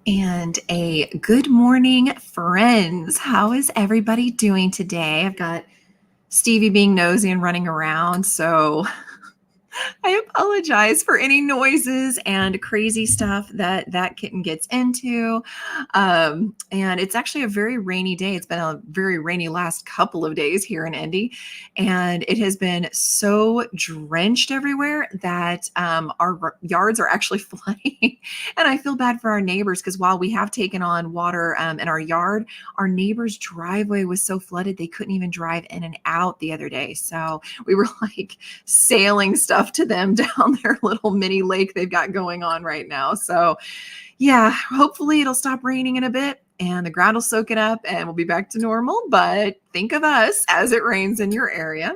And a good morning, friends. How is everybody doing today? I've got Stevie being nosy and running around. So I apologize for any noises and crazy stuff that kitten gets into. And it's actually a very rainy day. It's been a very rainy last couple of days here in Indy, and it has been so drenched everywhere that our yards are actually flooding. And I feel bad for our neighbors because while we have taken on water in our yard, our neighbor's driveway was so flooded they couldn't even drive in and out the other day. So we were like sailing stuff to them down their little mini lake they've got going on right now. So, yeah, hopefully it'll stop raining in a bit and the ground will soak it up and we'll be back to normal. But think of us as it rains in your area.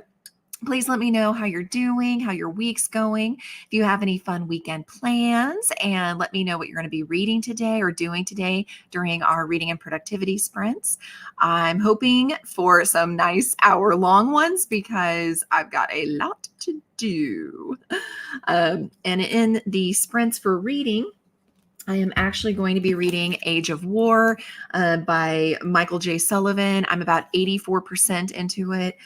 Please let me know how you're doing, how your week's going. If you have any fun weekend plans, and let me know what you're going to be reading today or doing today during our reading and productivity sprints. I'm hoping for some nice hour-long ones because I've got a lot to do. And in the sprints for reading, I am actually going to be reading Age of War by Michael J. Sullivan. I'm about 84% into it.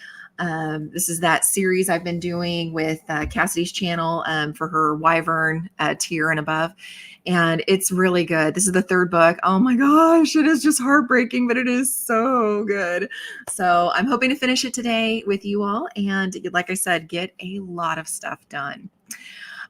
This is that series I've been doing with Cassidy's channel for her Wyvern tier and above. And it's really good. This is the third book. Oh my gosh, it is just heartbreaking, but it is so good. So I'm hoping to finish it today with you all. And like I said, get a lot of stuff done.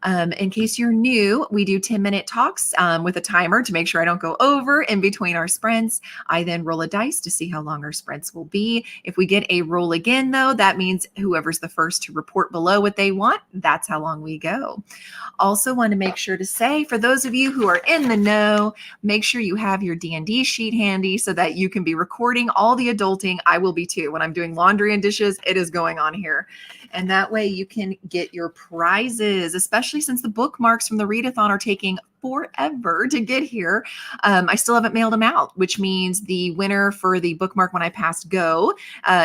In case you're new, we do 10-minute talks with a timer to make sure I don't go over in between our sprints. I then roll a dice to see how long our sprints will be. If we get a roll again, though, that means whoever's the first to report below what they want, that's how long we go. Also want to make sure to say, for those of you who are in the know, make sure you have your D&D sheet handy so that you can be recording all the adulting. I will be too. When I'm doing laundry and dishes, it is going on here. And that way you can get your prizes, especially since the bookmarks from the readathon are taking forever to get here. I still haven't mailed them out, which means the winner for the bookmark when I passed go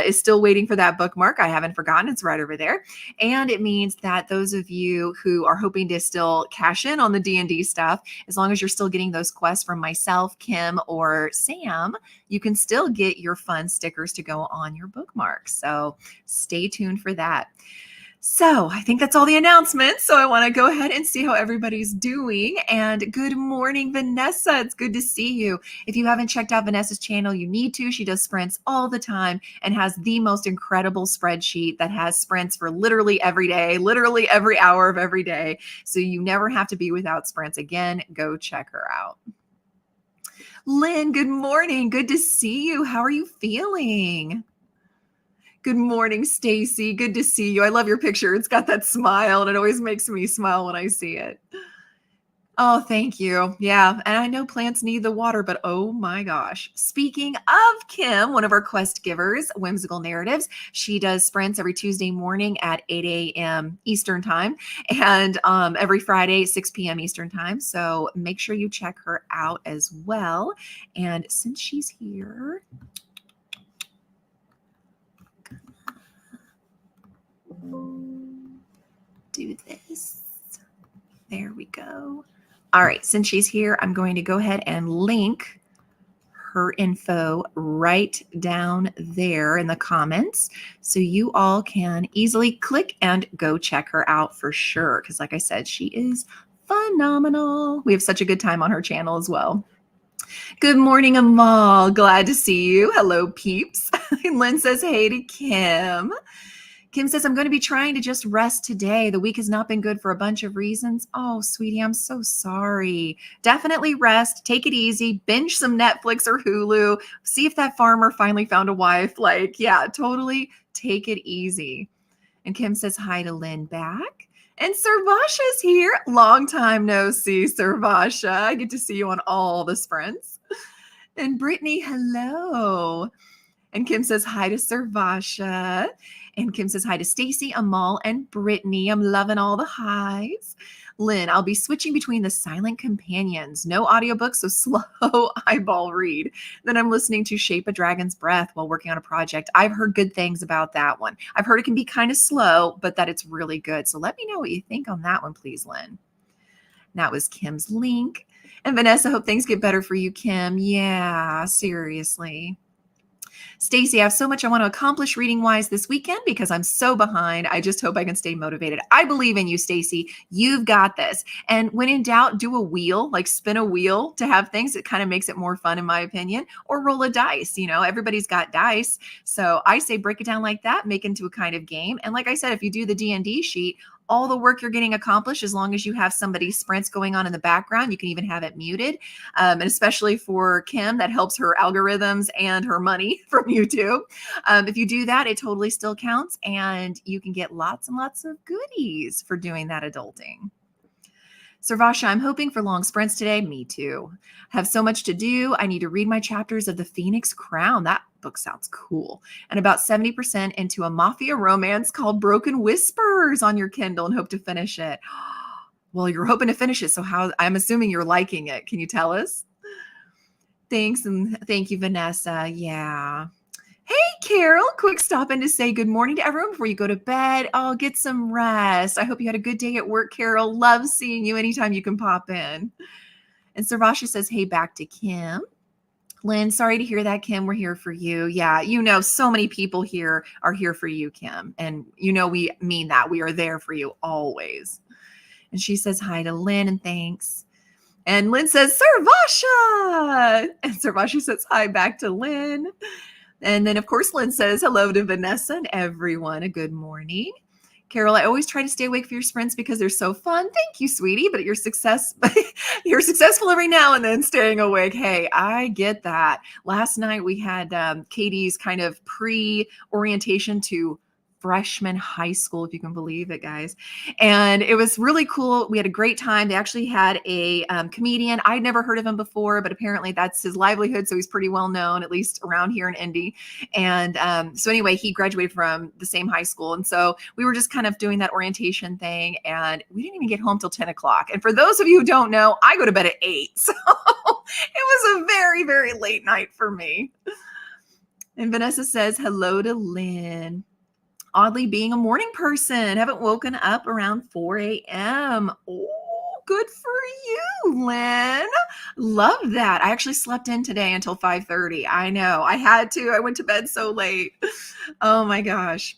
is still waiting for that bookmark. I haven't forgotten. It's right over there. And it means that those of you who are hoping to still cash in on the D&D stuff, as long as you're still getting those quests from myself, Kim, or Sam, you can still get your fun stickers to go on your bookmarks. So stay tuned for that. So I think that's all the announcements. So I want to go ahead and see how everybody's doing. And good morning, Vanessa. It's good to see you. If you haven't checked out Vanessa's channel, you need to. She does sprints all the time and has the most incredible spreadsheet that has sprints for literally every day, literally every hour of every day. So you never have to be without sprints. Again, go check her out. Lynn, good morning. Good to see you. How are you feeling? Good morning, Stacy. Good to see you. I love your picture. It's got that smile, and it always makes me smile when I see it. Oh, thank you. Yeah, and I know plants need the water, but oh my gosh. Speaking of Kim, one of our quest givers, Whimsical Narratives, she does sprints every Tuesday morning at 8 a.m. Eastern Time and every Friday, 6 p.m. Eastern Time. So make sure you check her out as well. And since she's here, do this. There we go. All right, since she's here, I'm going to go ahead and link her info right down there in the comments so you all can easily click and go check her out for sure. Because like I said, she is phenomenal. We have such a good time on her channel as well. Good morning, Amal. Glad to see you. Hello, peeps. Lynn says hey to Kim. Kim says, I'm going to be trying to just rest today. The week has not been good for a bunch of reasons. Oh, sweetie, I'm so sorry. Definitely rest. Take it easy. Binge some Netflix or Hulu. See if that farmer finally found a wife. Like, yeah, totally take it easy. And Kim says hi to Lynn back. And Sarvasha's here. Long time no see, Sarvasha. I get to see you on all the sprints. And Brittany, hello. And Kim says hi to Sarvasha. And Kim says hi to Stacy, Amal, and Brittany. I'm loving all the highs. Lynn, I'll be switching between the silent companions. No audiobooks, so slow eyeball read. Then I'm listening to Shape a Dragon's Breath while working on a project. I've heard good things about that one. I've heard it can be kind of slow, but that it's really good. So let me know what you think on that one, please, Lynn. That was Kim's link. And Vanessa, hope things get better for you, Kim. Yeah, seriously. Stacy, I have so much I want to accomplish reading wise this weekend because I'm so behind. I just hope I can stay motivated. I believe in you, Stacy. You've got this. And when in doubt, do a wheel, like spin a wheel to have things. It kind of makes it more fun, in my opinion, or roll a dice. Everybody's got dice. So I say break it down like that, make it into a kind of game. And like I said, if you do the D&D sheet, all the work you're getting accomplished, as long as you have somebody's sprints going on in the background, you can even have it muted. And especially for Kim, that helps her algorithms and her money from YouTube. If you do that, it totally still counts, and you can get lots and lots of goodies for doing that adulting. Sarvasha, I'm hoping for long sprints today. Me too. Have so much to do. I need to read my chapters of The Phoenix Crown. That book sounds cool. And about 70% into a mafia romance called Broken Whispers on your Kindle, and hope to finish it. Well, you're hoping to finish it. So I'm assuming you're liking it. Can you tell us? Thanks. And thank you, Vanessa. Yeah. Hey, Carol, quick stop in to say good morning to everyone before you go to bed. Oh, get some rest. I hope you had a good day at work, Carol. Love seeing you anytime you can pop in. And Sarvasha says, hey, back to Kim. Lynn, sorry to hear that, Kim. We're here for you. Yeah, so many people here are here for you, Kim. And we mean that. We are there for you always. And she says hi to Lynn and thanks. And Lynn says, Sarvasha. And Sarvasha says hi back to Lynn. And then, of course, Lynn says hello to Vanessa and everyone. A good morning. Carol, I always try to stay awake for your sprints because they're so fun. Thank you, sweetie. But you're successful every now and then staying awake. Hey, I get that. Last night we had Katie's kind of pre-orientation to freshman high school, if you can believe it, guys. And it was really cool. We had a great time. They actually had a comedian. I'd never heard of him before, but apparently that's his livelihood. So he's pretty well known, at least around here in Indy. And so anyway, he graduated from the same high school. And so we were just kind of doing that orientation thing. And we didn't even get home till 10 o'clock. And for those of you who don't know, I go to bed at 8. So it was a very, very late night for me. And Vanessa says, hello to Lynn. Oddly being a morning person, haven't woken up around 4 a.m. Oh, good for you, Lynn. Love that. I actually slept in today until 5:30. I know. I had to. I went to bed so late. Oh my gosh.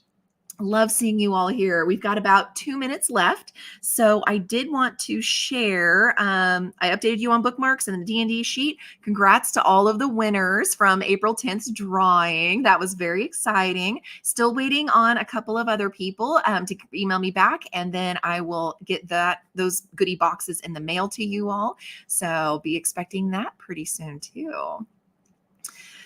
Love seeing you all here. We've got about 2 minutes left. So I did want to share, I updated you on bookmarks and the D&D sheet. Congrats to all of the winners from April 10th's drawing. That was very exciting. Still waiting on a couple of other people to email me back, and then I will get those goodie boxes in the mail to you all. So be expecting that pretty soon too.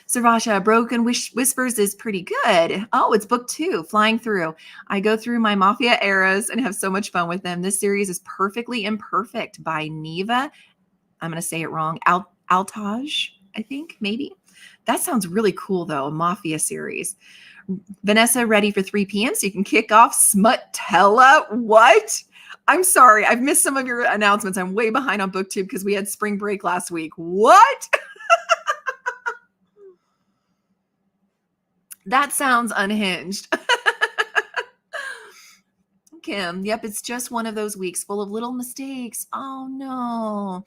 Sarvasha, Broken Whispers is pretty good. Oh, it's book 2, Flying Through. I go through my Mafia eras and have so much fun with them. This series is Perfectly Imperfect by Neva. I'm going to say it wrong. Altaj, I think, maybe. That sounds really cool, though, a Mafia series. Vanessa, ready for 3 p.m. so you can kick off Smut-Tella. What? I'm sorry. I've missed some of your announcements. I'm way behind on BookTube because we had spring break last week. What? That sounds unhinged. Kim, yep, it's just one of those weeks full of little mistakes. Oh, no.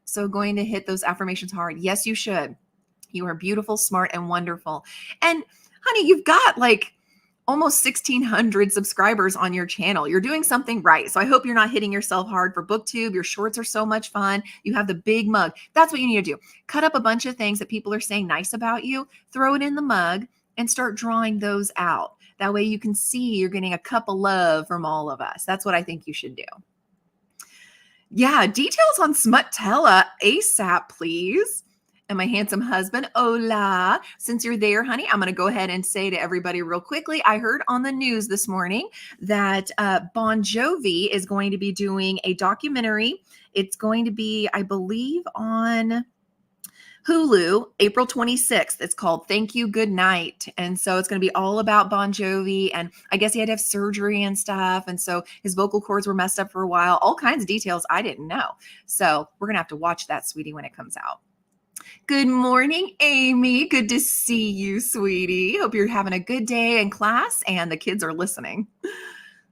So going to hit those affirmations hard. Yes, you should. You are beautiful, smart, and wonderful. And honey, you've got like almost 1,600 subscribers on your channel. You're doing something right. So I hope you're not hitting yourself hard for BookTube. Your shorts are so much fun. You have the big mug. That's what you need to do. Cut up a bunch of things that people are saying nice about you, throw it in the mug, and start drawing those out. That way you can see you're getting a cup of love from all of us. That's what I think you should do. Yeah, details on Smut-Tella ASAP, please. And my handsome husband, hola. Since you're there, honey, I'm going to go ahead and say to everybody real quickly, I heard on the news this morning that Bon Jovi is going to be doing a documentary. It's going to be, I believe, on Hulu, April 26th. It's called Thank You, Good Night. And so it's going to be all about Bon Jovi. And I guess he had to have surgery and stuff. And so his vocal cords were messed up for a while. All kinds of details I didn't know. So we're going to have to watch that, sweetie, when it comes out. Good morning, Amy. Good to see you, sweetie. Hope you're having a good day in class and the kids are listening.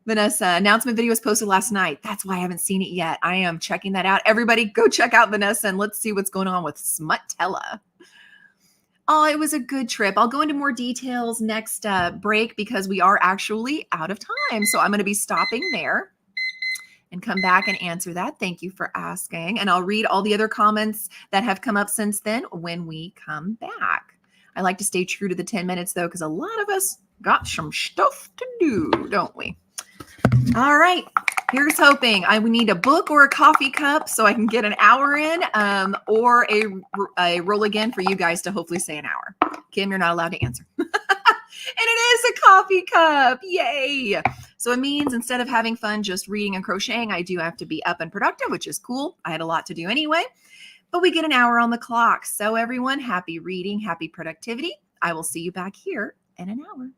Vanessa, announcement video was posted last night. That's why I haven't seen it yet. I am checking that out. Everybody go check out Vanessa and let's see what's going on with Smutella. Oh, it was a good trip. I'll go into more details next break because we are actually out of time. So I'm going to be stopping there and come back and answer that. Thank you for asking. And I'll read all the other comments that have come up since then when we come back. I like to stay true to the 10 minutes though, because a lot of us got some stuff to do, don't we? All right. Here's hoping. I would need a book or a coffee cup so I can get an hour in, or a roll again for you guys to hopefully say an hour. Kim, you're not allowed to answer. And it is a coffee cup. Yay. So it means instead of having fun just reading and crocheting, I do have to be up and productive, which is cool. I had a lot to do anyway, but we get an hour on the clock. So everyone, happy reading, happy productivity. I will see you back here in an hour.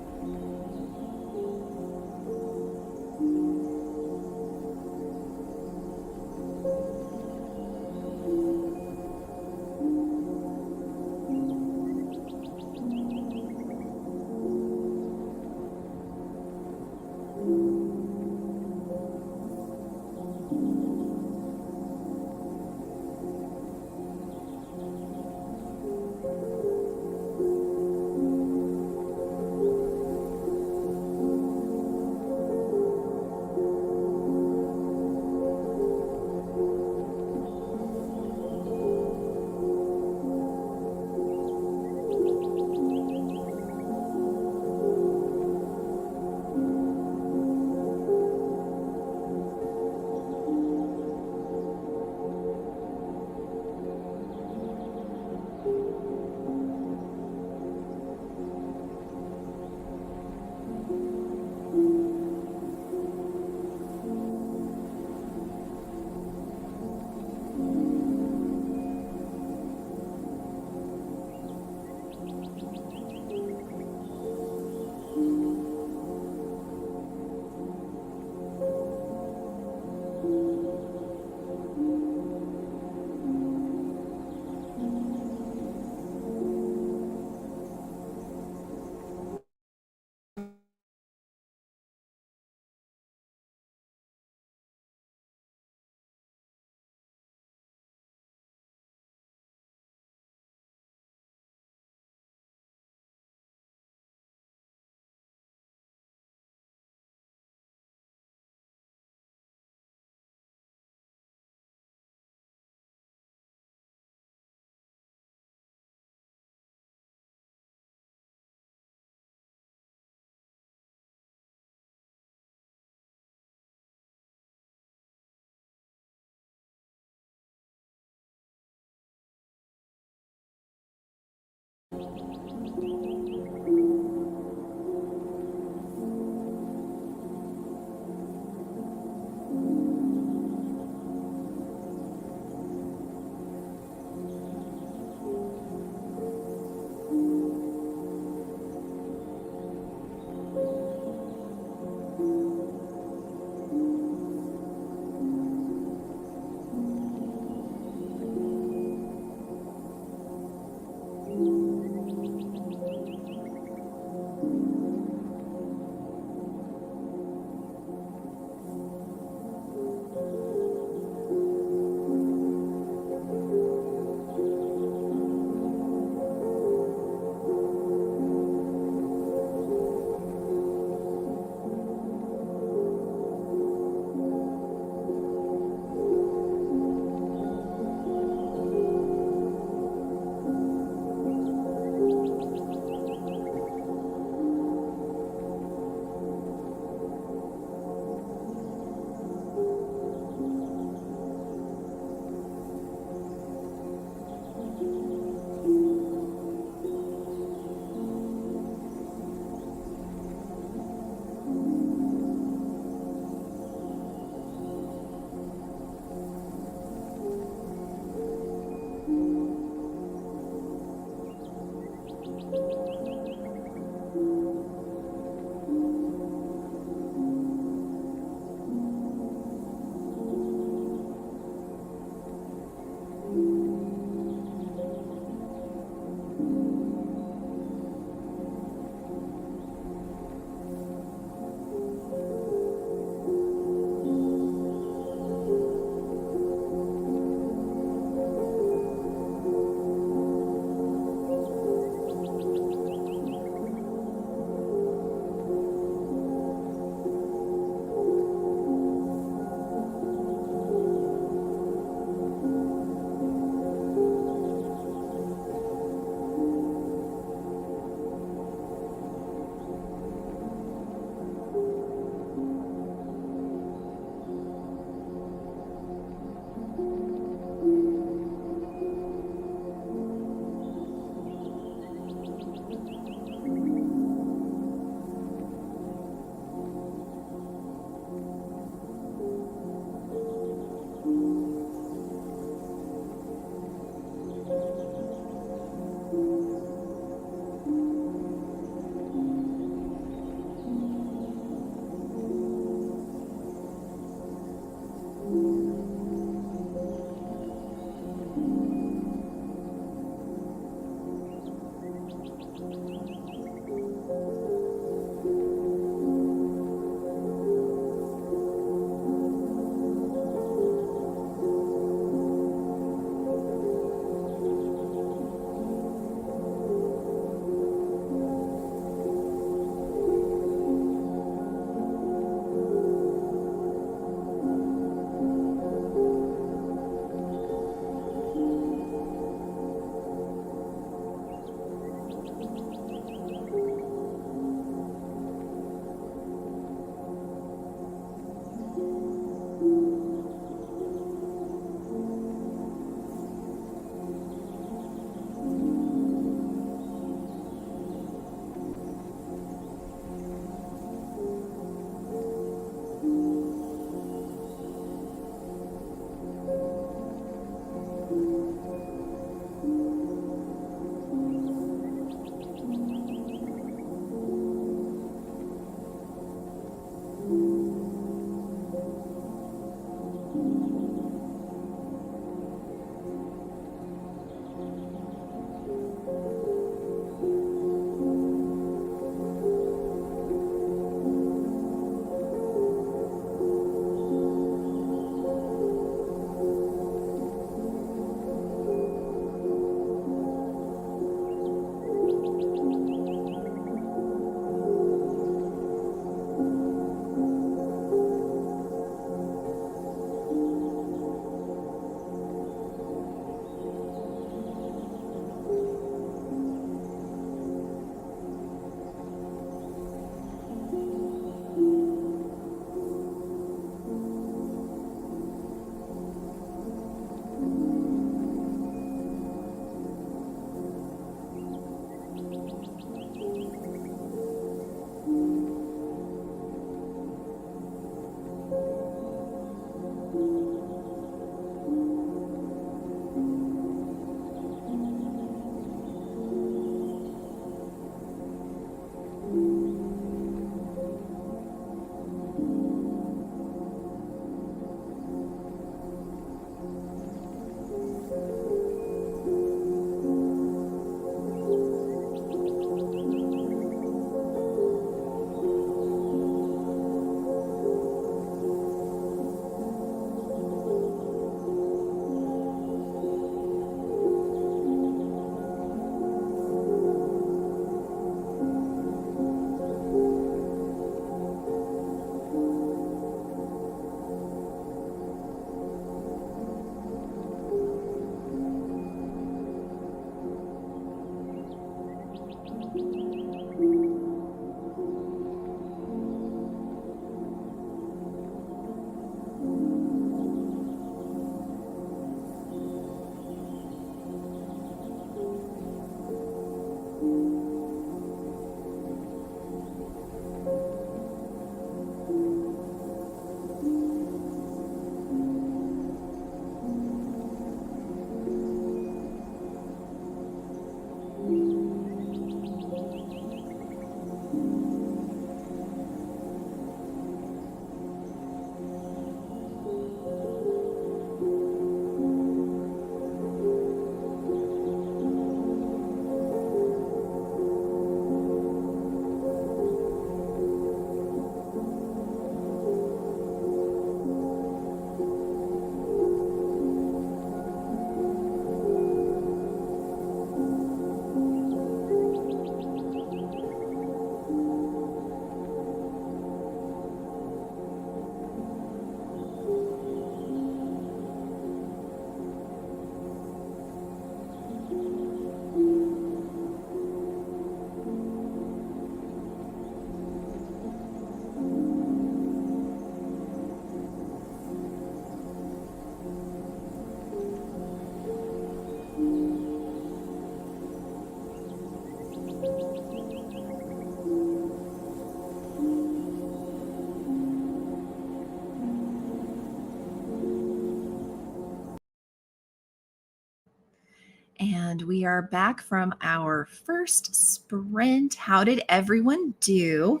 And we are back from our first sprint. How did everyone do?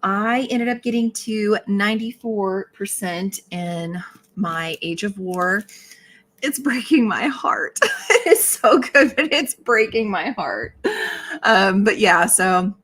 I ended up getting to 94% in my Age of War. It's breaking my heart. It is so good, but it's breaking my heart. But yeah, so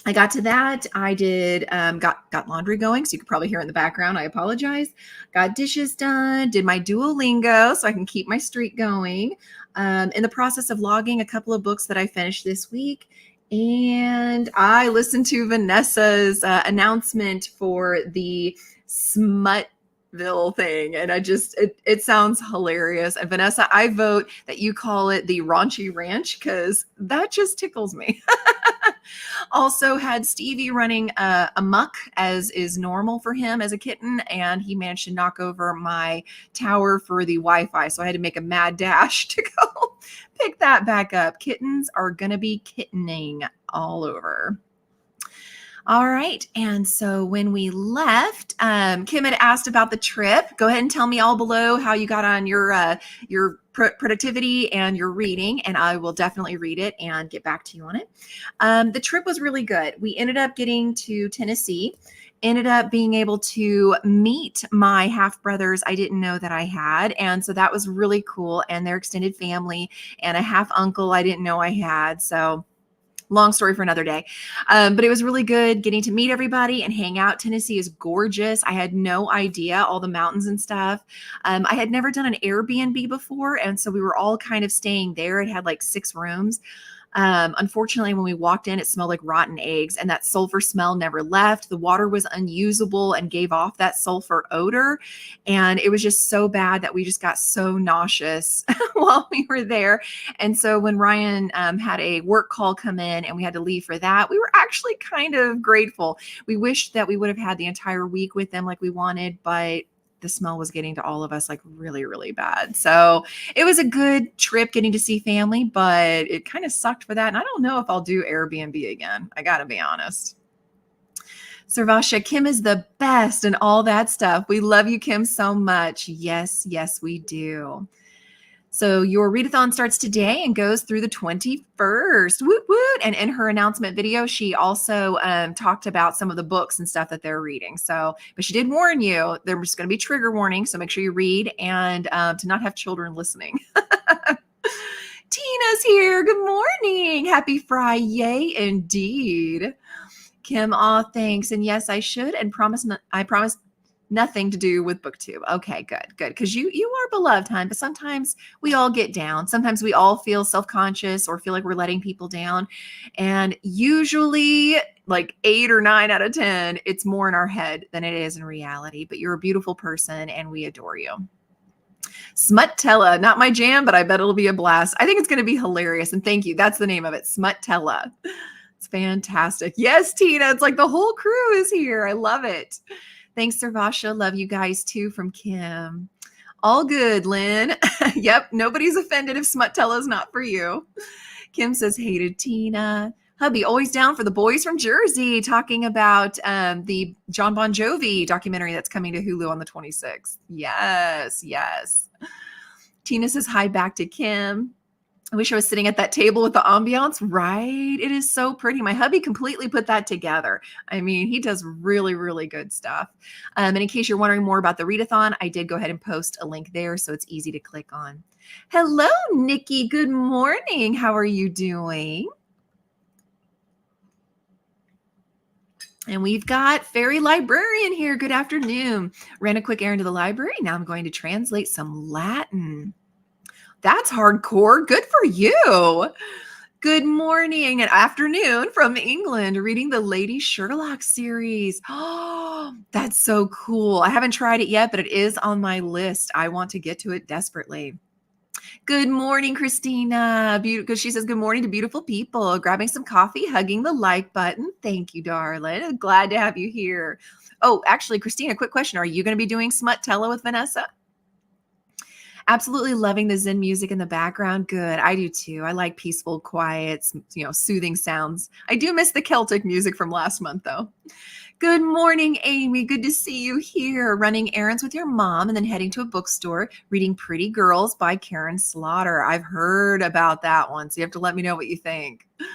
I got to that. I did got laundry going, so you could probably hear in the background. I apologize. Got dishes done. Did my Duolingo so I can keep my streak going. In the process of logging a couple of books that I finished this week, and I listened to Vanessa's announcement for the Smutville thing, and it sounds hilarious. And Vanessa, I vote that you call it the Raunchy Ranch because that just tickles me. Also had Stevie running amok as is normal for him as a kitten, and he managed to knock over my tower for the Wi-Fi. So I had to make a mad dash to go pick that back up. Kittens are going to be kittening all over. All right. And so when we left, Kim had asked about the trip. Go ahead and tell me all below how you got on your productivity and your reading, and I will definitely read it and get back to you on it. The trip was really good. We ended up getting to Tennessee, ended up being able to meet my half brothers I didn't know that I had. And so that was really cool. And their extended family and a half uncle I didn't know I had. So long story for another day. But it was really good getting to meet everybody and hang out. Tennessee is gorgeous. I had no idea all the mountains and stuff. I had never done an Airbnb before. And so we were all kind of staying there. It had like 6 rooms. Unfortunately, when we walked in, it smelled like rotten eggs, and that sulfur smell never left. The water was unusable and gave off that sulfur odor. And it was just so bad that we just got so nauseous while we were there. And so when Ryan had a work call come in and we had to leave for that, we were actually kind of grateful. We wished that we would have had the entire week with them like we wanted, but the smell was getting to all of us like really, really bad. So it was a good trip getting to see family, but it kind of sucked for that. And I don't know if I'll do Airbnb again. I got to be honest. Sarvasha, Kim is the best and all that stuff. We love you, Kim, so much. Yes, yes, we do. So your readathon starts today and goes through the 21st. Woot woot. And in her announcement video, she also talked about some of the books and stuff that they're reading. So, but she did warn you, there's going to be trigger warnings. So make sure you read and to not have children listening. Tina's here. Good morning. Happy Friday indeed. Kim, aw, thanks. And yes, I should. And I promise nothing to do with booktube. Okay, good. Because you are beloved, hon, but sometimes we all get down. Sometimes we all feel self-conscious or feel like we're letting people down. And usually like 8 or 9 out of 10, it's more in our head than it is in reality. But you're a beautiful person and we adore you. Smuttella, not my jam, but I bet it'll be a blast. I think it's going to be hilarious. And thank you. That's the name of it, Smuttella. It's fantastic. Yes, Tina, it's like the whole crew is here. I love it. Thanks, Sarvasha. Love you guys too from Kim. All good, Lynn. Yep, nobody's offended if Smuttella is not for you. Kim says, hated Tina. Hubby, always down for the boys from Jersey, talking about the John Bon Jovi documentary that's coming to Hulu on the 26th. Yes, yes. Tina says hi back to Kim. I wish I was sitting at that table with the ambiance, right? It is so pretty. My hubby completely put that together. I mean, he does really, really good stuff. And in case you're wondering more about the readathon, I did go ahead and post a link there, so it's easy to click on. Hello, Nikki. Good morning. How are you doing? And we've got Fairy Librarian here. Good afternoon. Ran a quick errand to the library. Now I'm going to translate some Latin. That's hardcore. Good for you. Good morning and afternoon from England, reading the Lady Sherlock series. Oh, that's so cool. I haven't tried it yet, but it is on my list. I want to get to it desperately. Good morning, Christina. Because she says good morning to beautiful people. Grabbing some coffee, hugging the like button. Thank you, darling. Glad to have you here. Oh, actually, Christina, quick question. Are you going to be doing Smuttella with Vanessa? Absolutely loving the Zen music in the background. Good. I do too. I like peaceful, quiet, soothing sounds. I do miss the Celtic music from last month though. Good morning, Amy. Good to see you here. Running errands with your mom and then heading to a bookstore, reading Pretty Girls by Karen Slaughter. I've heard about that one, so you have to let me know what you think. Meg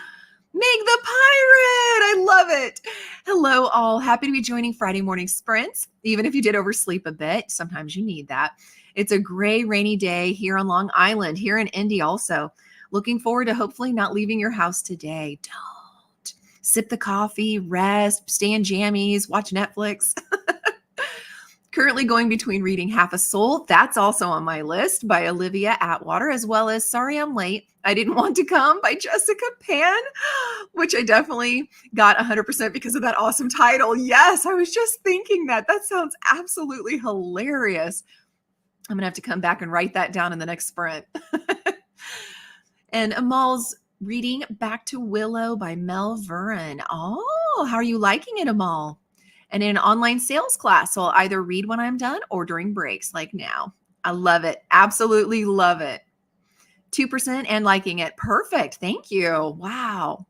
the Pirate! I love it. Hello, all. Happy to be joining Friday morning sprints, even if you did oversleep a bit. Sometimes you need that. It's a gray, rainy day here on Long Island, here in Indy also. Looking forward to hopefully not leaving your house today. Don't. Sip the coffee, rest, stay in jammies, watch Netflix. Currently going between reading Half a Soul, that's also on my list, by Olivia Atwater, as well as Sorry I'm Late, I Didn't Want to Come by Jessica Pan, which I definitely got 100% because of that awesome title. Yes, I was just thinking that. That sounds absolutely hilarious. I'm going to have to come back and write that down in the next sprint. And Amal's reading Back to Willow by Mel Vuren. Oh, how are you liking it, Amal? And in an online sales class, so I'll either read when I'm done or during breaks like now. I love it. Absolutely love it. 2% and liking it. Perfect. Thank you. Wow.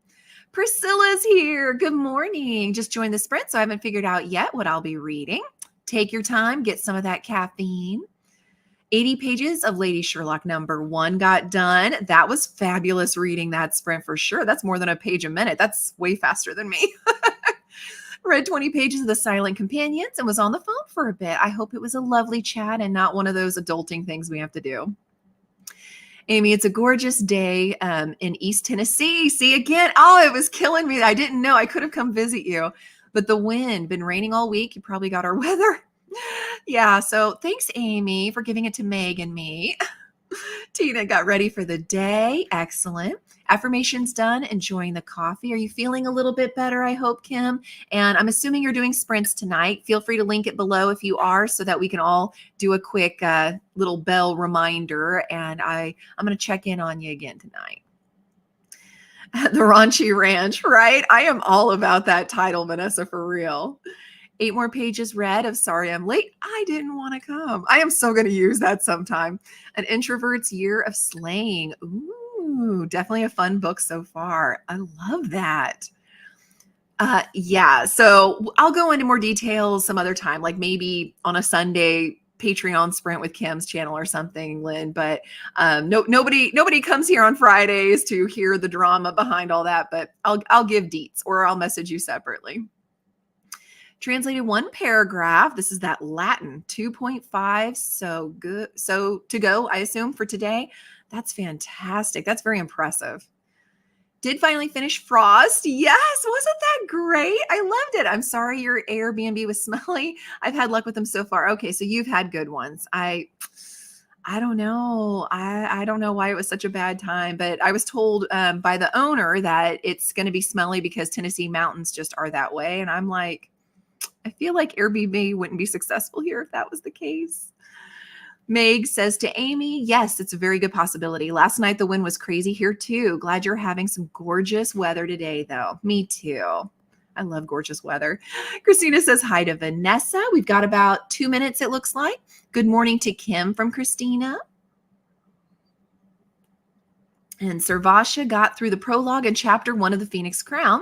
Priscilla's here. Good morning. Just joined the sprint, so I haven't figured out yet what I'll be reading. Take your time. Get some of that caffeine. 80 pages of Lady Sherlock #1 got done. That was fabulous reading that sprint for sure. That's more than a page a minute. That's way faster than me. Read 20 pages of The Silent Companions and was on the phone for a bit. I hope it was a lovely chat and not one of those adulting things we have to do. Amy, it's a gorgeous day in East Tennessee. See again. Oh, it was killing me. I didn't know. I could have come visit you. But the wind, been raining all week. You probably got our weather. Yeah, so thanks, Amy, for giving it to Meg and me. Tina got ready for the day. Excellent. Affirmations done. Enjoying the coffee. Are you feeling a little bit better, I hope, Kim? And I'm assuming you're doing sprints tonight. Feel free to link it below if you are so that we can all do a quick little bell reminder. And I'm going to check in on you again tonight. The Raunchy Ranch, right? I am all about that title, Vanessa, for real. 8 more pages read of Sorry I'm Late, I Didn't Want to Come. I am so going to use that sometime. An Introvert's Year of Slaying. Ooh, definitely a fun book so far. I love that. Yeah, so I'll go into more details some other time, like maybe on a Sunday Patreon sprint with Kim's channel or something, Lynn. But nobody comes here on Fridays to hear the drama behind all that. But I'll give deets, or I'll message you separately. Translated 1 paragraph. This is that Latin 2.5. So good. So to go, I assume, for today. That's fantastic. That's very impressive. Did finally finish Frost. Yes. Wasn't that great? I loved it. I'm sorry your Airbnb was smelly. I've had luck with them so far. Okay. So you've had good ones. I don't know. I don't know why it was such a bad time, but I was told by the owner that it's going to be smelly because Tennessee mountains just are that way. And I'm like, I feel like Airbnb wouldn't be successful here if that was the case. Meg says to Amy, yes, it's a very good possibility. Last night, the wind was crazy here too. Glad you're having some gorgeous weather today, though. Me too. I love gorgeous weather. Christina says hi to Vanessa. We've got about 2 minutes, it looks like. Good morning to Kim from Christina. And Servasha got through the prologue and chapter 1 of the Phoenix Crown.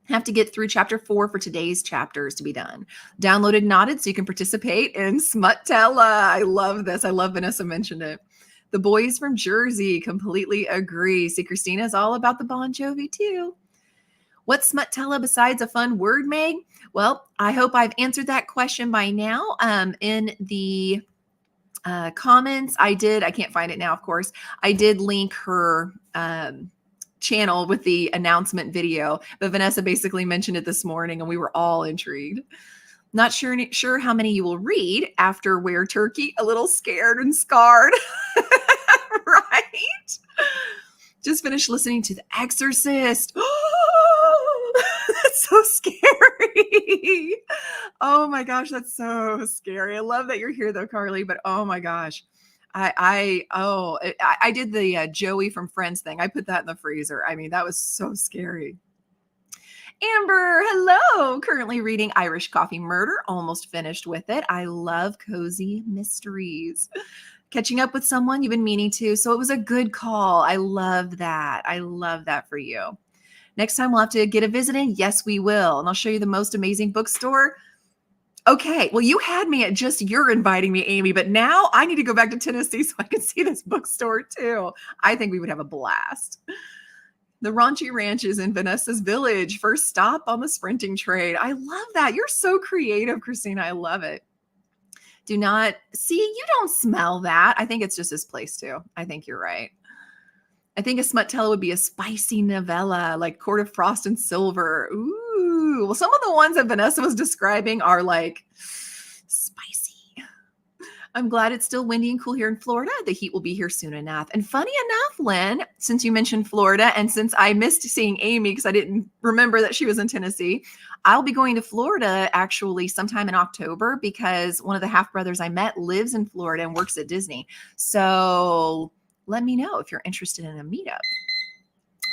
Have to get through chapter 4 for today's chapters to be done. Downloaded Knotted so you can participate in Smut-Tella. I love this. I love Vanessa mentioned it. The boys from Jersey completely agree. See, Christina is all about the Bon Jovi too. What's Smut-Tella besides a fun word, Meg? Well, I hope I've answered that question by now. In the comments, I can't find it now, of course. I did link her channel with the announcement video, but Vanessa basically mentioned it this morning and we were all intrigued. Not sure how many you will read after Where Turkey, a little scared and scarred. Right? Just finished listening to The Exorcist. That's so scary. Oh my gosh, that's so scary. I love that you're here though, Carly, but oh my gosh. I did the Joey from Friends thing. I put that in the freezer. I mean, that was so scary. Amber, hello. Currently reading Irish Coffee Murder. Almost finished with it. I love cozy mysteries. Catching up with someone you've been meaning to. So it was a good call. I love that. I love that for you. Next time we'll have to get a visit in. Yes, we will. And I'll show you the most amazing bookstore. Okay, well, you had me at just you're inviting me, Amy, but now I need to go back to Tennessee so I can see this bookstore too. I think we would have a blast. The Raunchy Ranch is in Vanessa's Village. First stop on the sprinting trade. I love that. You're so creative, Christina. I love it. Do not see, you don't smell that. I think it's just his place too. I think you're right. I think a Smuttella would be a spicy novella, like Court of Frost and Silver. Ooh, well, some of the ones that Vanessa was describing are like spicy. I'm glad it's still windy and cool here in Florida. The heat will be here soon enough. And funny enough, Lynn, since you mentioned Florida, and since I missed seeing Amy because I didn't remember that she was in Tennessee, I'll be going to Florida actually sometime in October because one of the half brothers I met lives in Florida and works at Disney. So let me know if you're interested in a meetup.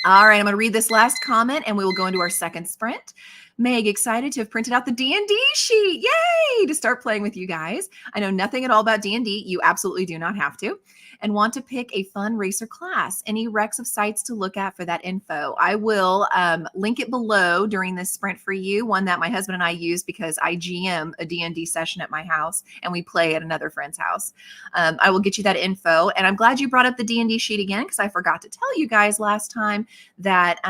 All right, I'm going to read this last comment and we will go into our second sprint. Meg, excited to have printed out the D&D sheet. Yay! To start playing with you guys. I know nothing at all about D&D. You absolutely do not have to. And want to pick a fun racer class. Any recs of sites to look at for that info? I will link it below during this sprint for you, one that my husband and I use because I GM a D&D session at my house and we play at another friend's house. I will get you that info. And I'm glad you brought up the D&D sheet again because I forgot to tell you guys last time that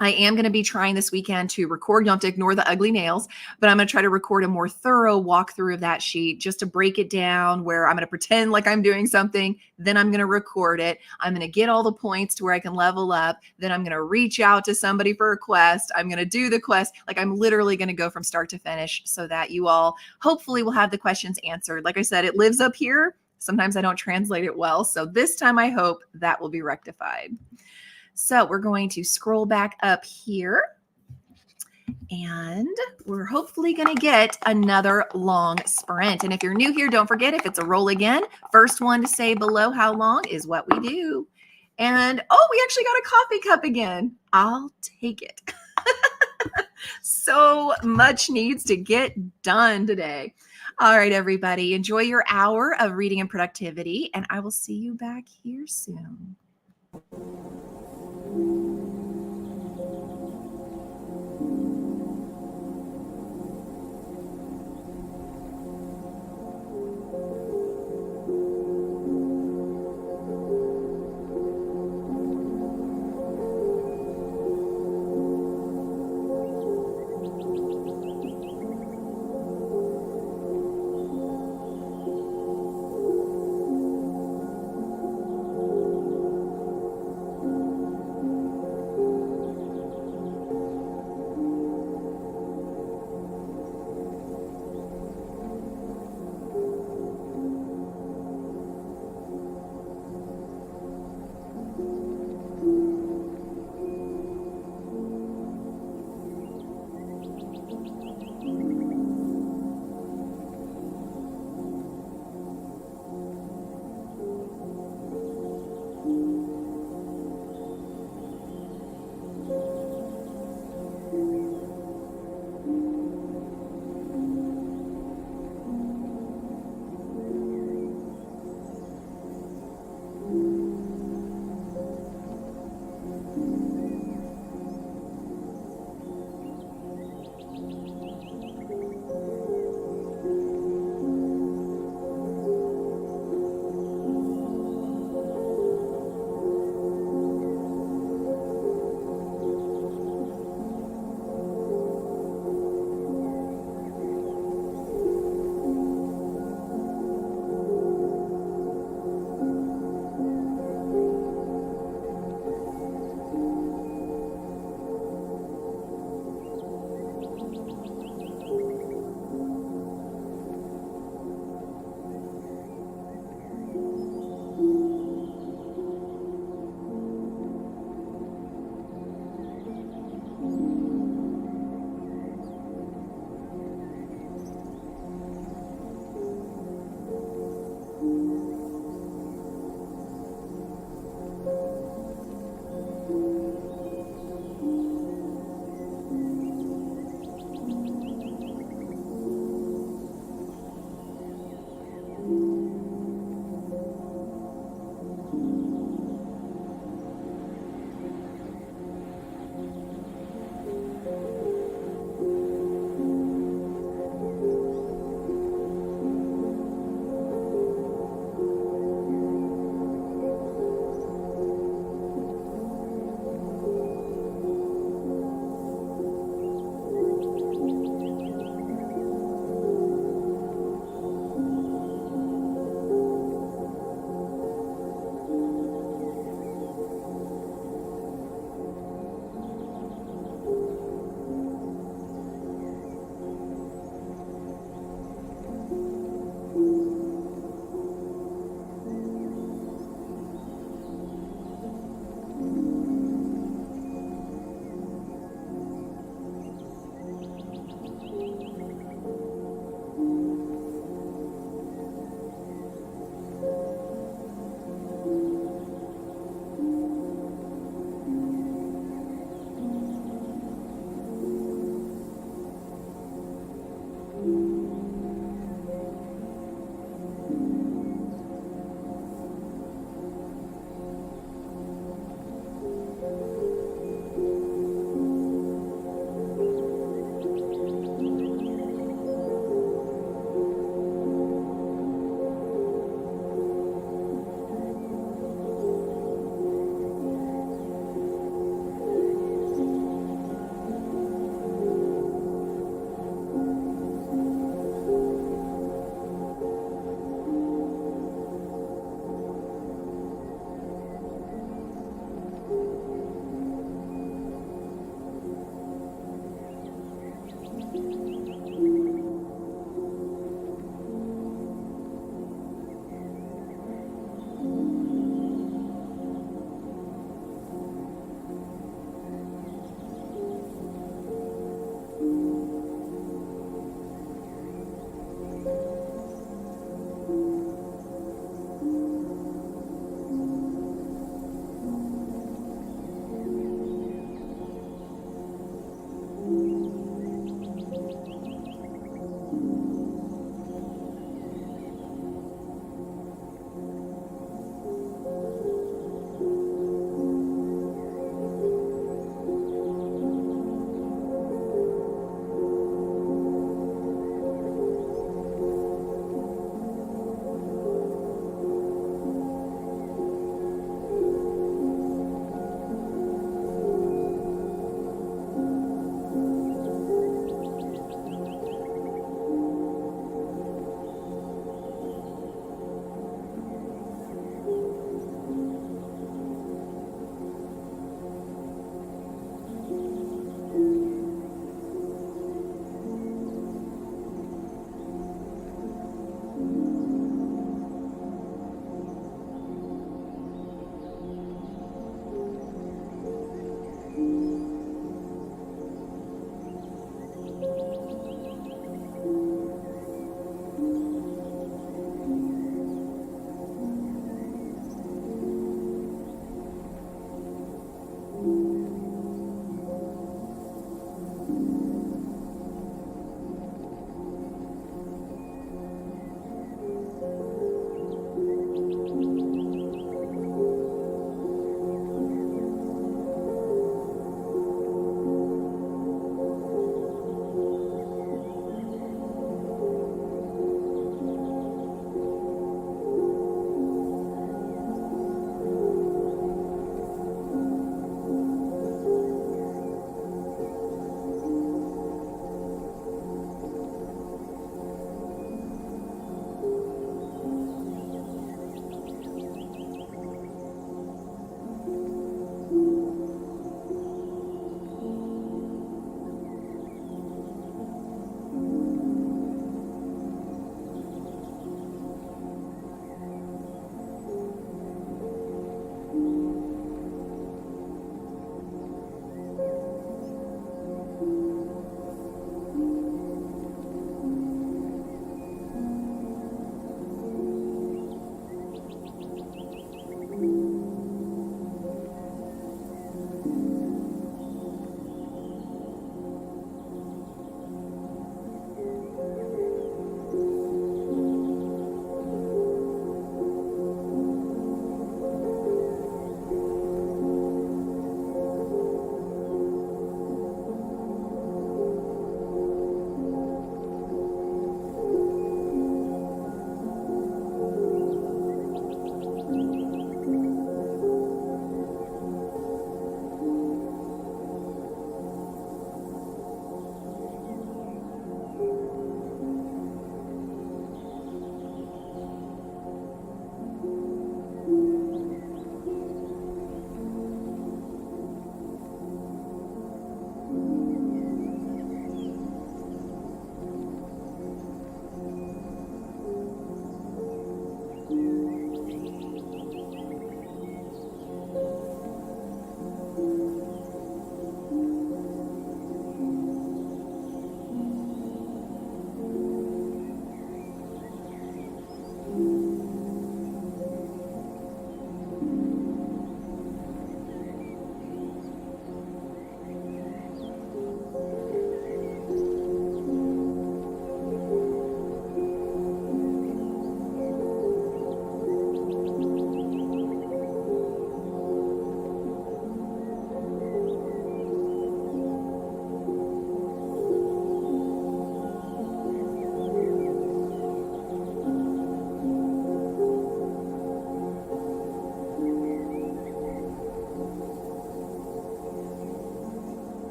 I am going to be trying this weekend to record. You don't have to ignore the ugly nails, but I'm going to try to record a more thorough walkthrough of that sheet just to break it down where I'm going to pretend like I'm doing something. Then I'm going to record it. I'm going to get all the points to where I can level up. Then I'm going to reach out to somebody for a quest. I'm going to do the quest. Like I'm literally going to go from start to finish so that you all hopefully will have the questions answered. Like I said, it lives up here. Sometimes I don't translate it well. So this time I hope that will be rectified. So we're going to scroll back up here and we're hopefully going to get another long sprint. And if you're new here, don't forget if it's a roll again, first one to say below how long is what we do. And oh, we actually got a coffee cup again. I'll take it. So much needs to get done today. All right, everybody, enjoy your hour of reading and productivity, and I will see you back here soon.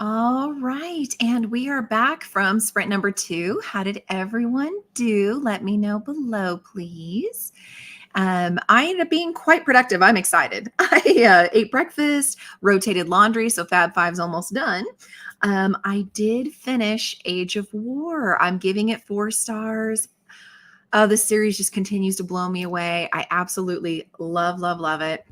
All right. And we are back from sprint number 2. How did everyone do? Let me know below, please. I ended up being quite productive. I'm excited. I ate breakfast, rotated laundry, so Fab Five's almost done. I did finish Age of War. I'm giving it 4 stars. The series just continues to blow me away. I absolutely love, love, love it.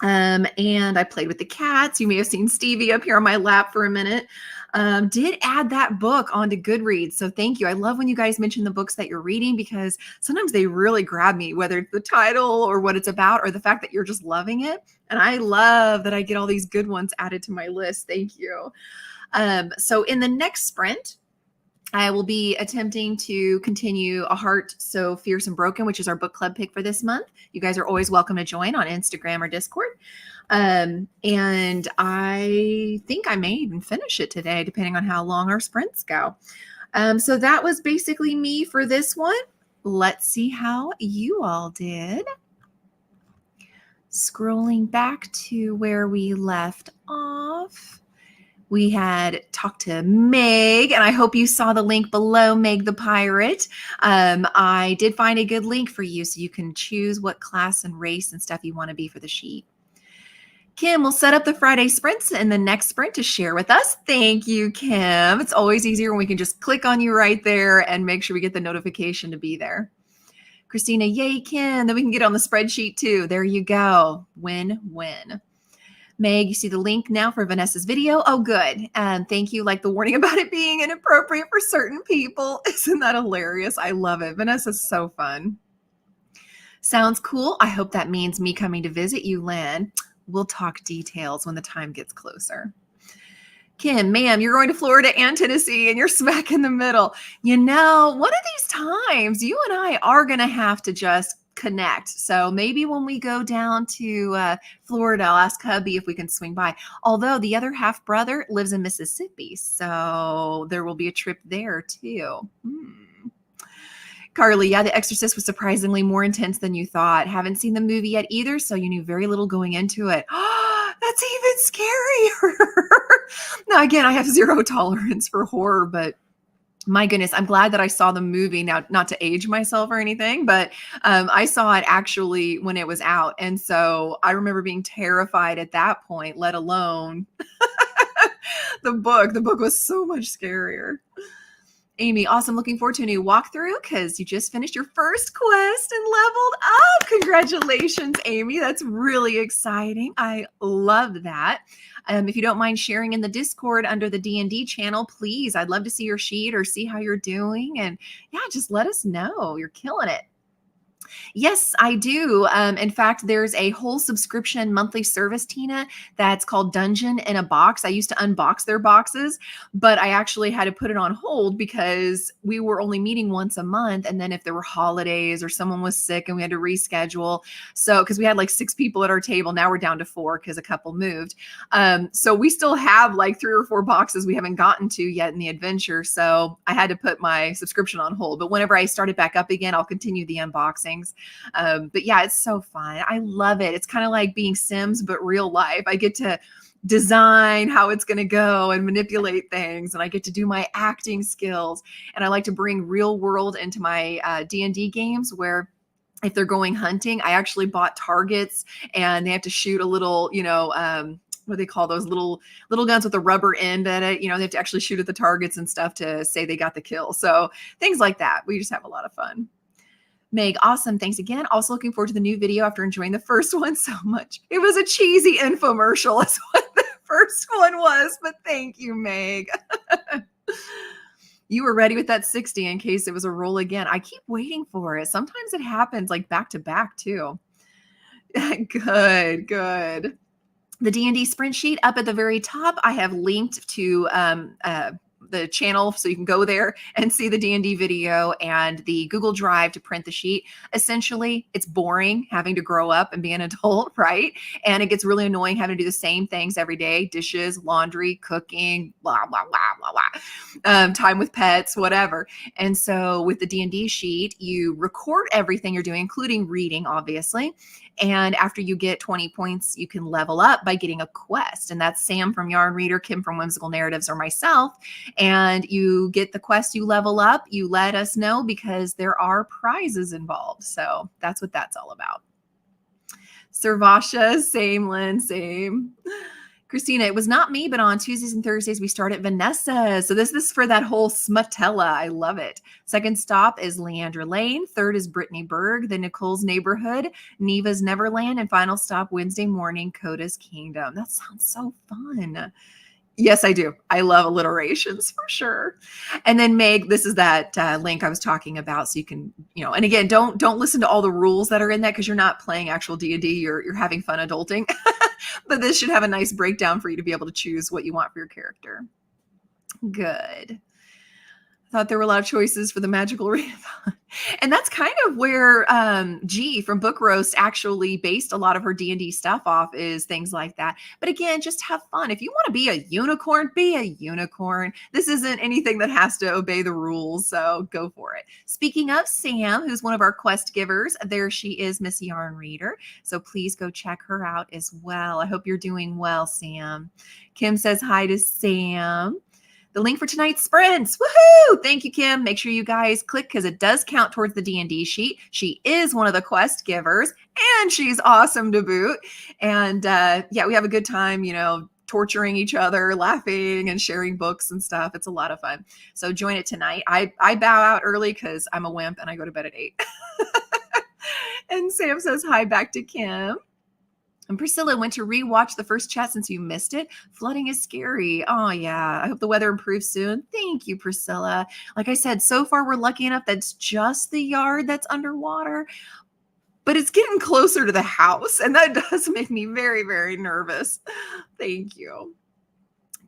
And I played with the cats. You may have seen Stevie up here on my lap for a minute. Did add that book onto Goodreads. So thank you. I love when you guys mention the books that you're reading because sometimes they really grab me, whether it's the title or what it's about or the fact that you're just loving it. And I love that I get all these good ones added to my list. Thank you. So in the next sprint, I will be attempting to continue A Heart So Fierce and Broken, which is our book club pick for this month. You guys are always welcome to join on Instagram or Discord. And I think I may even finish it today, depending on how long our sprints go. So that was basically me for this one. Let's see how you all did. Scrolling back to where we left off. We had talked to Meg, and I hope you saw the link below, Meg the Pirate. I did find a good link for you so you can choose what class and race and stuff you want to be for the sheet. Kim will set up the Friday sprints and the next sprint to share with us. Thank you, Kim. It's always easier when we can just click on you right there and make sure we get the notification to be there. Christina, yay, Kim. Then we can get on the spreadsheet too. There you go. Win-win. Meg, you see the link now for Vanessa's video. Oh, good. Thank you. Like the warning about it being inappropriate for certain people. Isn't that hilarious? I love it. Vanessa's so fun. Sounds cool. I hope that means me coming to visit you, Lynn. We'll talk details when the time gets closer. Kim, ma'am, you're going to Florida and Tennessee and you're smack in the middle. You know, one of these times you and I are going to have to just connect. So maybe when we go down to Florida, I'll ask hubby if we can swing by. Although the other half brother lives in Mississippi, so there will be a trip there too. Carly, yeah, The Exorcist was surprisingly more intense than you thought. Haven't seen the movie yet either, so you knew very little going into it. That's even scarier. Now, again, I have zero tolerance for horror, but my goodness, I'm glad that I saw the movie. Now, not to age myself or anything, but I saw it actually when it was out. And so I remember being terrified at that point, let alone the book. The book was so much scarier. Amy, awesome. Looking forward to a new walkthrough because you just finished your first quest and leveled up. Congratulations, Amy. That's really exciting. I love that. If you don't mind sharing in the Discord under the D&D channel, please. I'd love to see your sheet or see how you're doing. And yeah, just let us know. You're killing it. Yes, I do. In fact, there's a whole subscription monthly service, Tina, that's called Dungeon in a Box. I used to unbox their boxes, but I actually had to put it on hold because we were only meeting once a month. And then if there were holidays or someone was sick and we had to reschedule. So, because we had like 6 people at our table, now we're down to 4 because a couple moved. So we still have like 3 or 4 boxes we haven't gotten to yet in the adventure. So I had to put my subscription on hold. But whenever I start it back up again, I'll continue the unboxings. But yeah, it's so fun. I love it. It's kind of like being Sims, but real life. I get to design how it's going to go and manipulate things. And I get to do my acting skills. And I like to bring real world into my D&D games where if they're going hunting, I actually bought targets and they have to shoot a little, what do they call those little guns with a rubber end at it? They have to actually shoot at the targets and stuff to say they got the kill. So things like that. We just have a lot of fun. Meg, awesome. Thanks again. Also looking forward to the new video after enjoying the first one so much. It was a cheesy infomercial is what the first one was, but thank you, Meg. You were ready with that 60 in case it was a roll again. I keep waiting for it. Sometimes it happens like back to back too. Good. The D&D sprint sheet up at the very top, I have linked to the channel so you can go there and see the D&D video and the Google Drive to print the sheet. Essentially, it's boring having to grow up and be an adult, right? And it gets really annoying having to do the same things every day: dishes, laundry, cooking, blah, blah, blah, blah, blah. Time with pets, whatever. And so with the D&D sheet, you record everything you're doing, including reading, obviously. And after you get 20 points, you can level up by getting a quest. And that's Sam from Yarn Reader, Kim from Whimsical Narratives, or myself. And you get the quest, you level up, you let us know because there are prizes involved. So that's what that's all about. Servasha, same, Lynn, same. Christina, it was not me, but on Tuesdays and Thursdays, we start at Vanessa. So this is for that whole Smutella. I love it. Second stop is Leandra Lane. Third is Brittany Berg, then Nicole's Neighborhood, Neva's Neverland, and final stop Wednesday morning, Coda's Kingdom. That sounds so fun. Yes, I do. I love alliterations for sure. And then Meg, this is that link I was talking about. So you can, and again, don't listen to all the rules that are in that because you're not playing actual D&D. You're having fun adulting. But this should have a nice breakdown for you to be able to choose what you want for your character. Good. I thought there were a lot of choices for the magical readathon. And that's kind of where G from Book Roast actually based a lot of her D&D stuff off, is things like that. But again, just have fun. If you want to be a unicorn, be a unicorn. This isn't anything that has to obey the rules, so go for it. Speaking of Sam, who's one of our quest givers, there she is, Miss Yarn Reader. So please go check her out as well. I hope you're doing well, Sam. Kim says hi to Sam. The link for tonight's sprints. Woohoo! Thank you, Kim. Make sure you guys click because it does count towards the D&D sheet. She is one of the quest givers and she's awesome to boot. And yeah, we have a good time, torturing each other, laughing and sharing books and stuff. It's a lot of fun. So join it tonight. I bow out early because I'm a wimp and I go to bed at 8. And Sam says hi back to Kim. And Priscilla went to rewatch the first chat since you missed it. Flooding is scary. Oh, yeah. I hope the weather improves soon. Thank you, Priscilla. Like I said, so far we're lucky enough that's just the yard that's underwater, but it's getting closer to the house. And that does make me very, very nervous. Thank you.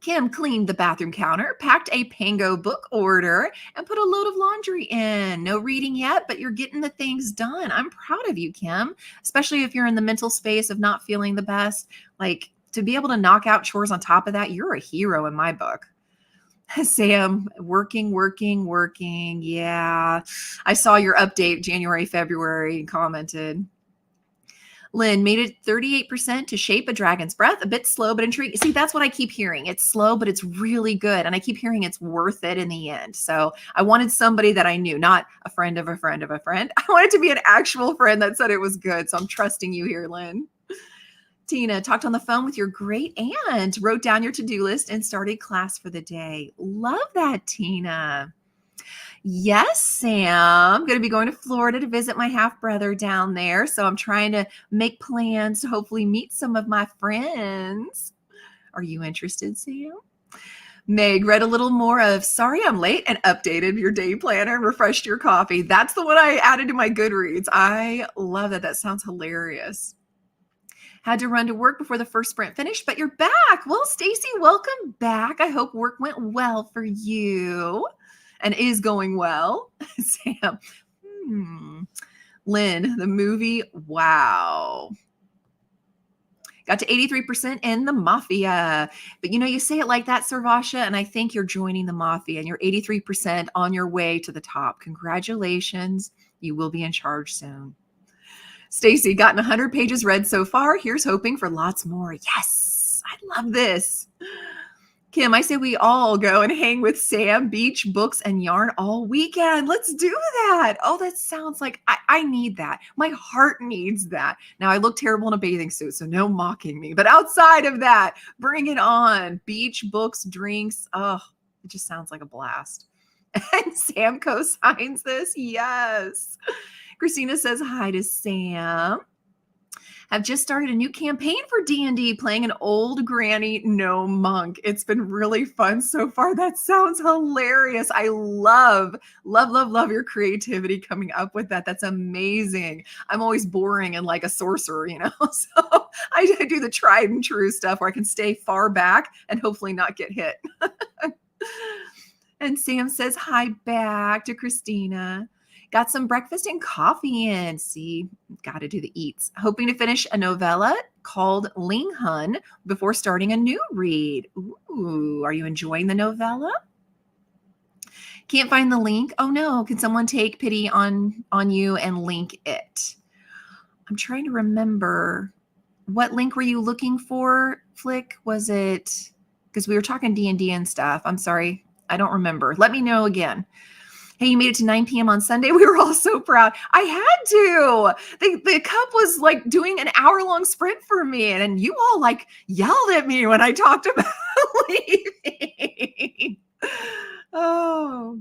Kim cleaned the bathroom counter, packed a Pango book order, and put a load of laundry in. No reading yet, but you're getting the things done. I'm proud of you, Kim, especially if you're in the mental space of not feeling the best. Like, to be able to knock out chores on top of that, you're a hero in my book. Sam, working. Yeah. I saw your update January, February, and commented. Lynn made it 38% to Shape a Dragon's Breath. A bit slow, but intriguing. See, that's what I keep hearing. It's slow, but it's really good. And I keep hearing it's worth it in the end. So I wanted somebody that I knew, not a friend of a friend of a friend. I wanted to be an actual friend that said it was good. So I'm trusting you here, Lynn. Tina talked on the phone with your great aunt, wrote down your to-do list, and started class for the day. Love that, Tina. Yes, Sam. I'm going to be going to Florida to visit my half-brother down there. So I'm trying to make plans to hopefully meet some of my friends. Are you interested, Sam? Meg read a little more of Sorry I'm Late and updated your day planner and refreshed your coffee. That's the one I added to my Goodreads. I love that. That sounds hilarious. Had to run to work before the first sprint finished, but you're back. Well, Stacy, welcome back. I hope work went well for you. And is going well. Sam. Lynn, the movie. Wow. Got to 83% in the Mafia. But you say it like that, Servasha, and I think you're joining the Mafia and you're 83% on your way to the top. Congratulations. You will be in charge soon. Stacy, gotten 100 pages read so far. Here's hoping for lots more. Yes, I love this. Kim, I say we all go and hang with Sam, beach, books, and yarn all weekend. Let's do that. Oh, that sounds like I need that. My heart needs that. Now, I look terrible in a bathing suit, so no mocking me. But outside of that, bring it on. Beach, books, drinks. Oh, it just sounds like a blast. And Sam co-signs this. Yes. Christina says hi to Sam. I've just started a new campaign for D&D, playing an old granny gnome monk. It's been really fun so far. That sounds hilarious. I love your creativity coming up with that. That's amazing. I'm always boring and like a sorcerer, So I do the tried and true stuff where I can stay far back and hopefully not get hit. And Sam says hi back to Christina. Got some breakfast and coffee in. See, got to do the eats. Hoping to finish a novella called Ling Hun before starting a new read. Ooh, are you enjoying the novella? Can't find the link. Oh no, can someone take pity on you and link it? I'm trying to remember. What link were you looking for, Flick? Was it because we were talking D&D and stuff? I'm sorry. I don't remember. Let me know again. Hey, you made it to 9 p.m. on Sunday. We were all so proud. I had to. The cup was like doing an hour-long sprint for me. And you all like yelled at me when I talked about leaving. Oh,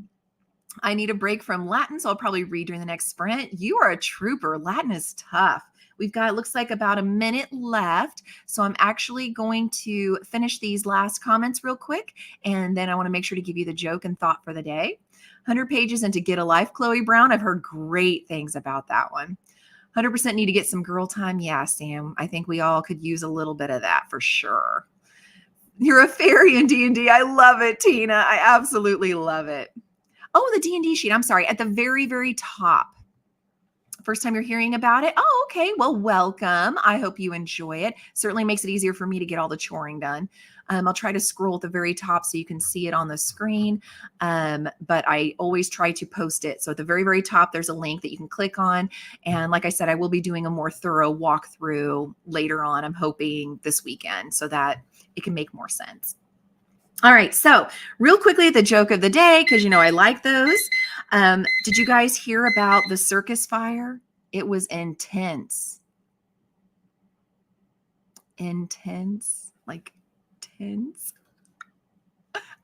I need a break from Latin, so I'll probably read during the next sprint. You are a trooper. Latin is tough. We've got, it looks like about a minute left. So I'm actually going to finish these last comments real quick. And then I want to make sure to give you the joke and thought for the day. 100 pages into Get a Life, Chloe Brown. I've heard great things about that one. 100% need to get some girl time. Yeah, Sam, I think we all could use a little bit of that for sure. You're a fairy in D&D. I love it, Tina. I absolutely love it. Oh, the D&D sheet. I'm sorry. At the very, very top. First time you're hearing about it? Oh, okay. Well, welcome. I hope you enjoy it. Certainly makes it easier for me to get all the choring done. I'll try to scroll at the very top so you can see it on the screen. But I always try to post it. So at the very, very top, there's a link that you can click on. And like I said, I will be doing a more thorough walkthrough later on. I'm hoping this weekend so that it can make more sense. All right, so real quickly, the joke of the day, because you know I like those. Did you guys hear about the circus fire? It was intense. Intense, like tense.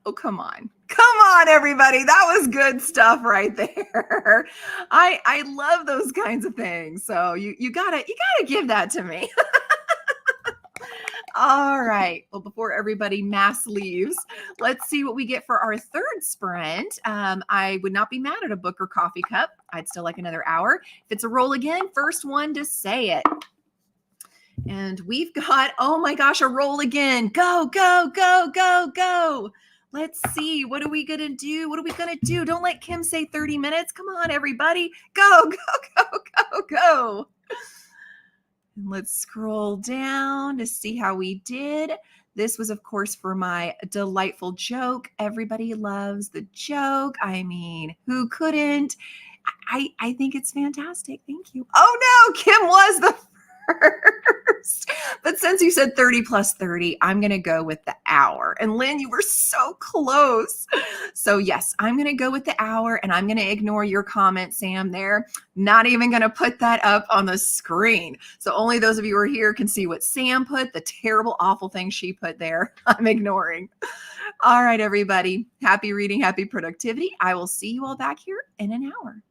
Oh, come on. Come on, everybody. That was good stuff right there. I love those kinds of things. So you gotta give that to me. All right. Well, before everybody mass leaves, let's see what we get for our third sprint. I would not be mad at a book or coffee cup. I'd still like another hour. If it's a roll again, first one to say it. And we've got, oh my gosh, a roll again. Go, go, go, go, go. Let's see. What are we going to do? What are we going to do? Don't let Kim say 30 minutes. Come on, everybody. Go, go, go, go, go. Let's scroll down to see how we did. This was, of course, for my delightful joke. Everybody loves the joke. I mean, who couldn't? I think it's fantastic. Thank you. Oh, no, Kim was the first. But since you said 30 plus 30, I'm going to go with the hour. And Lynn, you were so close. So yes, I'm going to go with the hour and I'm going to ignore your comment, Sam, there. Not even going to put that up on the screen. So only those of you who are here can see what Sam put, the terrible, awful thing she put there. I'm ignoring. All right, everybody. Happy reading, happy productivity. I will see you all back here in an hour.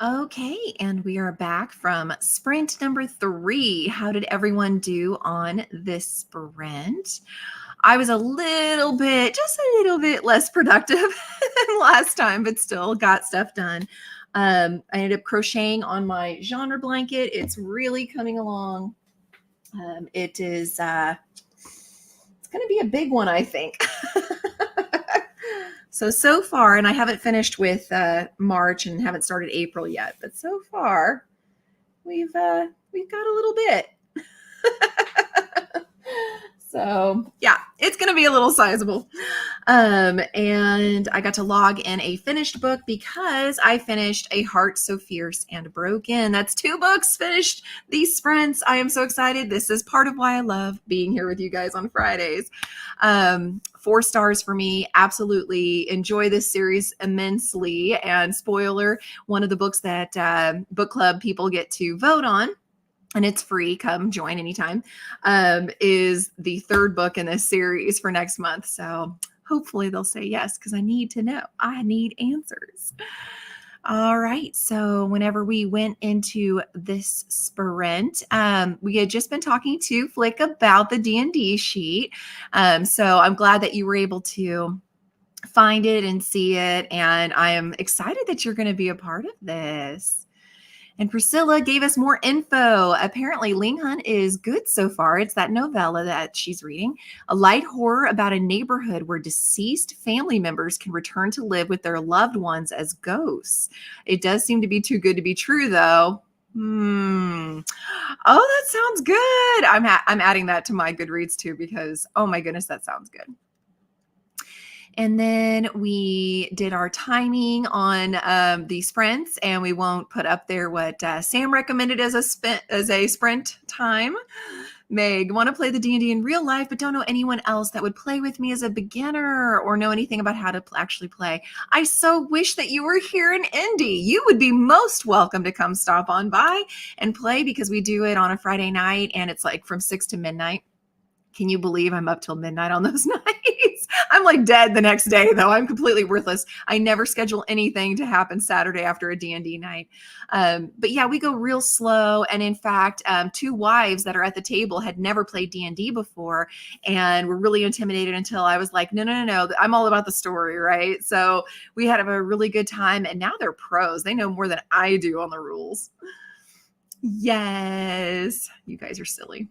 Okay, and we are back from sprint number 3. How did everyone do on this sprint? I was just a little bit less productive than last time, but still got stuff done. I ended up crocheting on my genre blanket. It's really coming along. It is, it's going to be a big one, I think. So far, and I haven't finished with March and haven't started April yet, but so far we've got a little bit. So yeah, it's going to be a little sizable. And I got to log in a finished book because I finished A Heart So Fierce and Broken. That's 2 books finished these sprints. I am so excited. This is part of why I love being here with you guys on Fridays. 4 stars for me. Absolutely enjoy this series immensely. And spoiler, one of the books that book club people get to vote on, and it's free, come join anytime, is the 3rd book in this series for next month. So hopefully they'll say yes, because I need to know. I need answers. All right. So whenever we went into this sprint, we had just been talking to Flick about the D&D sheet. So I'm glad that you were able to find it and see it. And I am excited that you're going to be a part of this. And Priscilla gave us more info. Apparently, Ling Hun is good so far. It's that novella that she's reading, a light horror about a neighborhood where deceased family members can return to live with their loved ones as ghosts. It does seem to be too good to be true, though. Oh, that sounds good. I'm adding that to my Goodreads too, because oh my goodness, that sounds good. And then we did our timing on these sprints, and we won't put up there what Sam recommended as a sprint time. Meg, want to play the D&D in real life, but don't know anyone else that would play with me as a beginner or know anything about how to actually play. I so wish that you were here in Indy. You would be most welcome to come stop on by and play, because we do it on a Friday night, and it's like from 6 to midnight. Can you believe I'm up till midnight on those nights? I'm like dead the next day, though. I'm completely worthless. I never schedule anything to happen Saturday after a D&D night. But yeah, we go real slow. And in fact, 2 wives that are at the table had never played D&D before and were really intimidated until I was like, no. I'm all about the story, right? So we had a really good time. And now they're pros. They know more than I do on the rules. Yes, you guys are silly.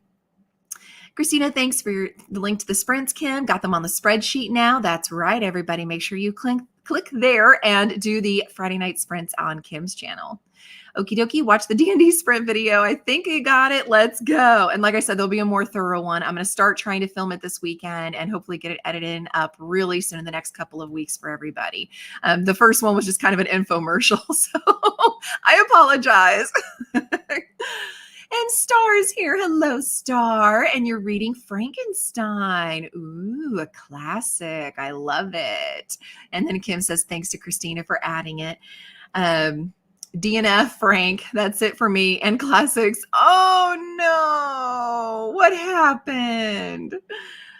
Christina, thanks for the link to the sprints, Kim. Got them on the spreadsheet now. That's right, everybody. Make sure you click there and do the Friday night sprints on Kim's channel. Okie dokie, watch the D&D sprint video. I think you got it. Let's go. And like I said, there'll be a more thorough one. I'm going to start trying to film it this weekend and hopefully get it edited up really soon in the next couple of weeks for everybody. The first one was just kind of an infomercial, so I apologize. And Star's here. Hello, Star. And you're reading Frankenstein. Ooh, a classic. I love it. And then Kim says, thanks to Christina for adding it. DNF, Frank. That's it for me. And classics. Oh, no. What happened?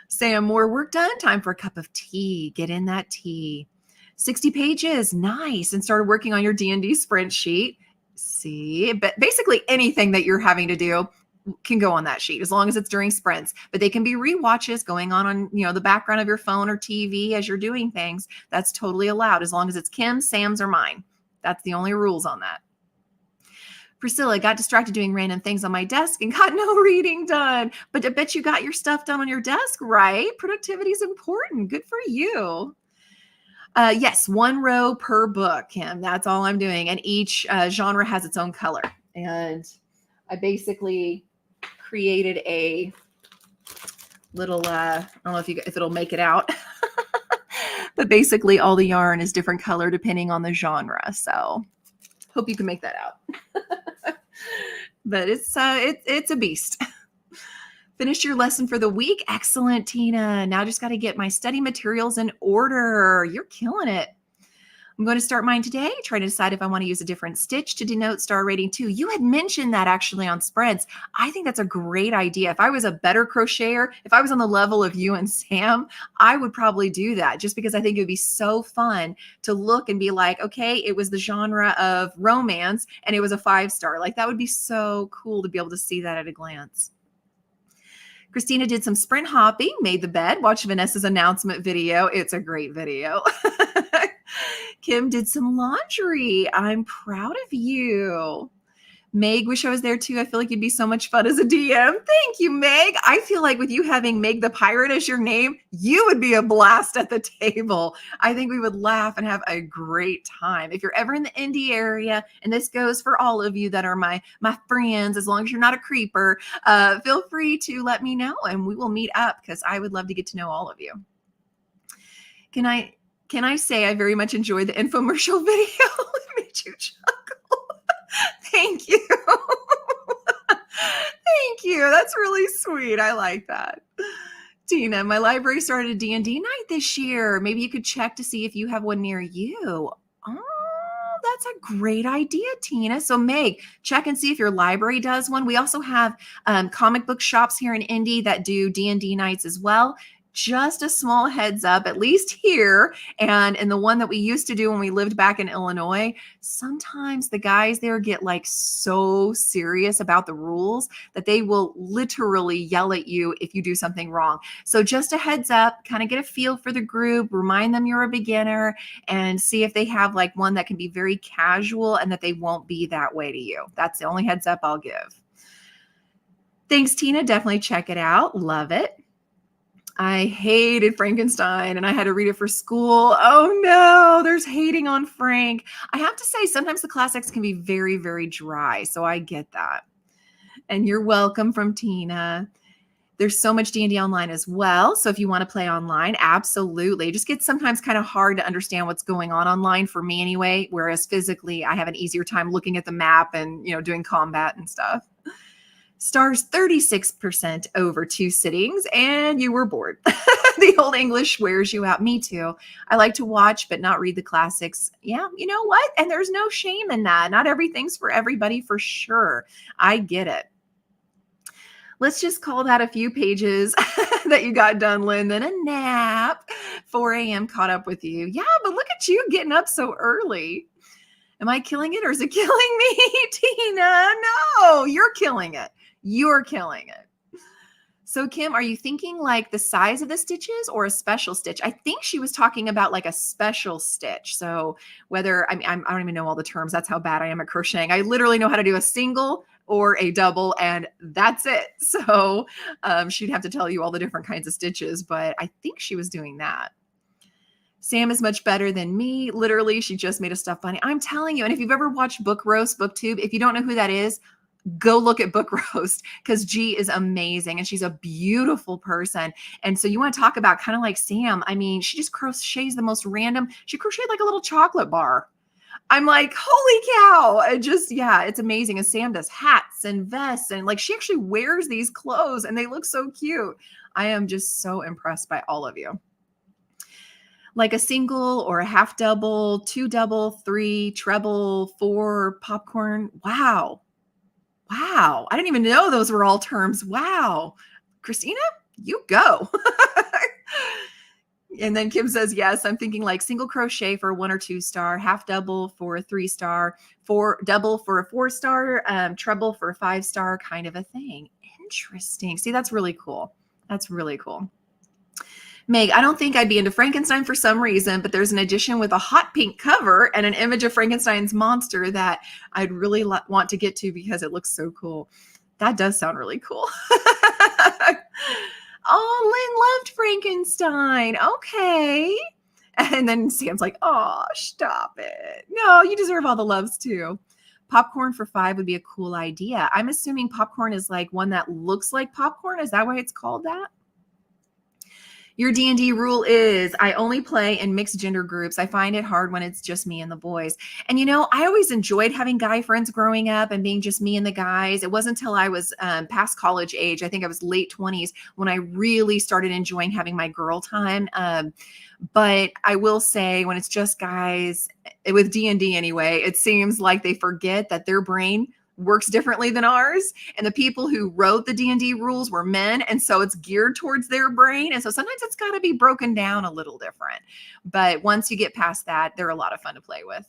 Sam, more work done. Time for a cup of tea. Get in that tea. 60 pages. Nice. And started working on your D&D sprint sheet. See, but basically anything that you're having to do can go on that sheet as long as it's during sprints, but they can be rewatches going on, the background of your phone or TV as you're doing things. That's totally allowed as long as it's Kim's, Sam's, or mine. That's the only rules on that. Priscilla, got distracted doing random things on my desk and got no reading done, but I bet you got your stuff done on your desk, right? Productivity is important. Good for you. Yes, 1 row per book, Kim. That's all I'm doing. And each genre has its own color. And I basically created a little, I don't know if it'll make it out, but basically all the yarn is different color depending on the genre. So hope you can make that out. But it's a beast. Finished your lesson for the week. Excellent, Tina. Now just got to get my study materials in order. You're killing it. I'm going to start mine today, try to decide if I want to use a different stitch to denote star rating too. You had mentioned that actually on spreads. I think that's a great idea. If I was a better crocheter, if I was on the level of you and Sam, I would probably do that just because I think it would be so fun to look and be like, okay, it was the genre of romance and it was a 5-star. Like that would be so cool to be able to see that at a glance. Christina did some sprint hopping, made the bed, watched Vanessa's announcement video. It's a great video. Kim did some laundry. I'm proud of you. Meg, wish I was there too. I feel like you'd be so much fun as a DM. Thank you, Meg. I feel like with you having Meg the Pirate as your name, you would be a blast at the table. I think we would laugh and have a great time. If you're ever in the Indy area, and this goes for all of you that are my friends, as long as you're not a creeper, feel free to let me know and we will meet up because I would love to get to know all of you. Can I say I very much enjoyed the infomercial video? It made you chuckle. Thank you. Thank you. That's really sweet. I like that. Tina, my library started a D&D night this year. Maybe you could check to see if you have one near you. Oh, that's a great idea, Tina. So Meg, check and see if your library does one. We also have comic book shops here in Indy that do D&D nights as well. Just a small heads up, at least here, and in the one that we used to do when we lived back in Illinois, sometimes the guys there get like so serious about the rules that they will literally yell at you if you do something wrong. So just a heads up, kind of get a feel for the group, remind them you're a beginner, and see if they have like one that can be very casual and that they won't be that way to you. That's the only heads up I'll give. Thanks, Tina. Definitely check it out. Love it. I hated Frankenstein and I had to read it for school. Oh no, there's hating on Frank. I have to say, sometimes the classics can be very, very dry. So I get that. And you're welcome from Tina. There's so much D&D online as well. So if you want to play online, absolutely. It just gets sometimes kind of hard to understand what's going on online for me anyway. Whereas physically, I have an easier time looking at the map and, doing combat and stuff. Stars 36% over 2 sittings, and you were bored. The Old English wears you out. Me too. I like to watch, but not read the classics. Yeah, you know what? And there's no shame in that. Not everything's for everybody for sure. I get it. Let's just call that a few pages that you got done, Lynn, then a nap. 4 a.m. caught up with you. Yeah, but look at you getting up so early. Am I killing it or is it killing me, Tina? No, you're killing it. You're killing it. So Kim, are you thinking like the size of the stitches or a special stitch? I think she was talking about like a special stitch. So whether, I don't even know all the terms. That's how bad I am at crocheting. I literally know how to do a single or a double and that's it. So she'd have to tell you all the different kinds of stitches, but I think she was doing that. Sam is much better than me. Literally, she just made a stuffed bunny. I'm telling you. And if you've ever watched Book Roast, BookTube, if you don't know who that is, go look at Book Roast because G is amazing and she's a beautiful person. And so you want to talk about kind of like Sam. I mean, she just crochets the most random. She crocheted like a little chocolate bar. I'm like, holy cow. It's amazing. And Sam does hats and vests and like she actually wears these clothes and they look so cute. I am just so impressed by all of you. Like a single or a half double, 2 double, 3 treble, 4 popcorn. Wow. I didn't even know those were all terms. Wow. Christina, you go. And then Kim says, yes, I'm thinking like single crochet for a 1 or 2 star, half double for a 3 star, 4 double for a 4 star, treble for a 5 star kind of a thing. Interesting. See, that's really cool. That's really cool. Meg, I don't think I'd be into Frankenstein for some reason, but there's an edition with a hot pink cover and an image of Frankenstein's monster that I'd really want to get to because it looks so cool. That does sound really cool. Oh, Lynn loved Frankenstein. Okay. And then Sam's like, oh, stop it. No, you deserve all the loves too. Popcorn for 5 would be a cool idea. I'm assuming popcorn is like one that looks like popcorn. Is that why it's called that? Your D&D rule is I only play in mixed gender groups. I find it hard when it's just me and the boys. And I always enjoyed having guy friends growing up and being just me and the guys. It wasn't until I was past college age, I think I was late 20s, when I really started enjoying having my girl time. But I will say, when it's just guys with D&D anyway, it seems like they forget that their brain works differently than ours, and the people who wrote the D&D rules were men, and so it's geared towards their brain, and so sometimes it's got to be broken down a little different. But once you get past that, they're a lot of fun to play with.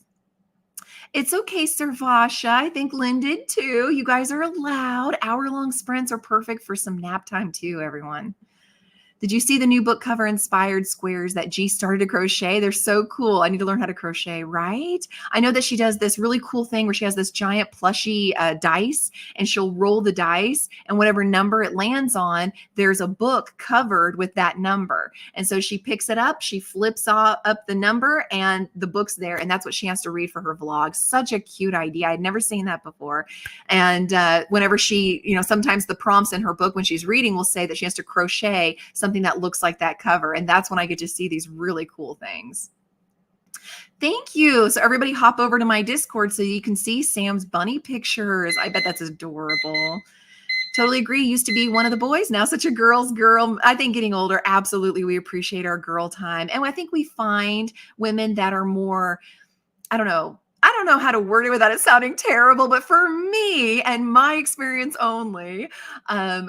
It's okay, Servasha. I think Lynn did too. You guys are allowed. Hour-long sprints are perfect for some nap time too, everyone. Did you see the new book cover inspired squares that G started to crochet? They're so cool. I need to learn how to crochet, right? I know that she does this really cool thing where she has this giant plushy dice, and she'll roll the dice, and whatever number it lands on, there's a book covered with that number. And so she picks it up, she flips up the number, and the book's there. And that's what she has to read for her vlog. Such a cute idea. I'd never seen that before. And whenever she, sometimes the prompts in her book when she's reading will say that she has to crochet something that looks like that cover. And that's when I get to see these really cool things. Thank you. So everybody hop over to my Discord so you can see Sam's bunny pictures. I bet that's adorable. Totally agree. Used to be one of the boys, now such a girl's girl. I think getting older, absolutely, we appreciate our girl time. And I think we find women that are more, I don't know how to word it without it sounding terrible, but for me and my experience only,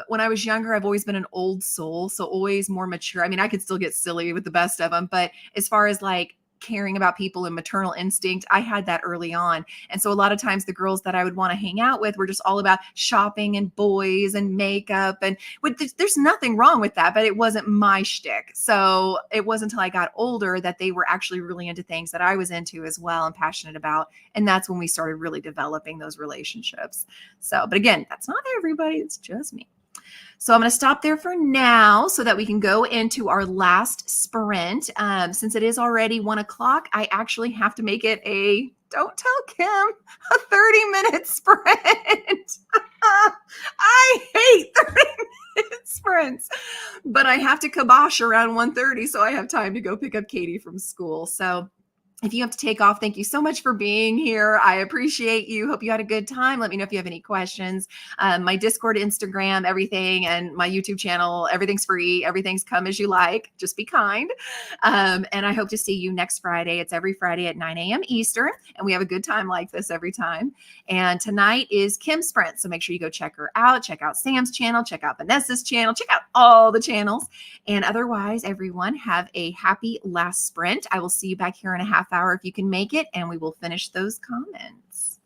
when I was younger, I've always been an old soul, so always more mature. I mean, I could still get silly with the best of them, but as far as like caring about people and maternal instinct, I had that early on. And so a lot of times the girls that I would want to hang out with were just all about shopping and boys and makeup. And there's nothing wrong with that, but it wasn't my shtick. So it wasn't until I got older that they were actually really into things that I was into as well and passionate about. And that's when we started really developing those relationships. So, but again, that's not everybody. It's just me. So I'm going to stop there for now so that we can go into our last sprint. Since it is already 1 o'clock, I actually have to make it don't tell Kim, a 30-minute sprint. I hate 30-minute sprints, but I have to kibosh around 1:30 so I have time to go pick up Katie from school. So if you have to take off, thank you so much for being here. I appreciate you. Hope you had a good time. Let me know if you have any questions. My Discord, Instagram, everything, and my YouTube channel, everything's free. Everything's come as you like. Just be kind. And I hope to see you next Friday. It's every Friday at 9 a.m. Eastern, and we have a good time like this every time. And tonight is Kim's Sprint, so make sure you go check her out. Check out Sam's channel. Check out Vanessa's channel. Check out all the channels. And otherwise, everyone, have a happy last sprint. I will see you back here in a half hour if you can make it, and we will finish those comments.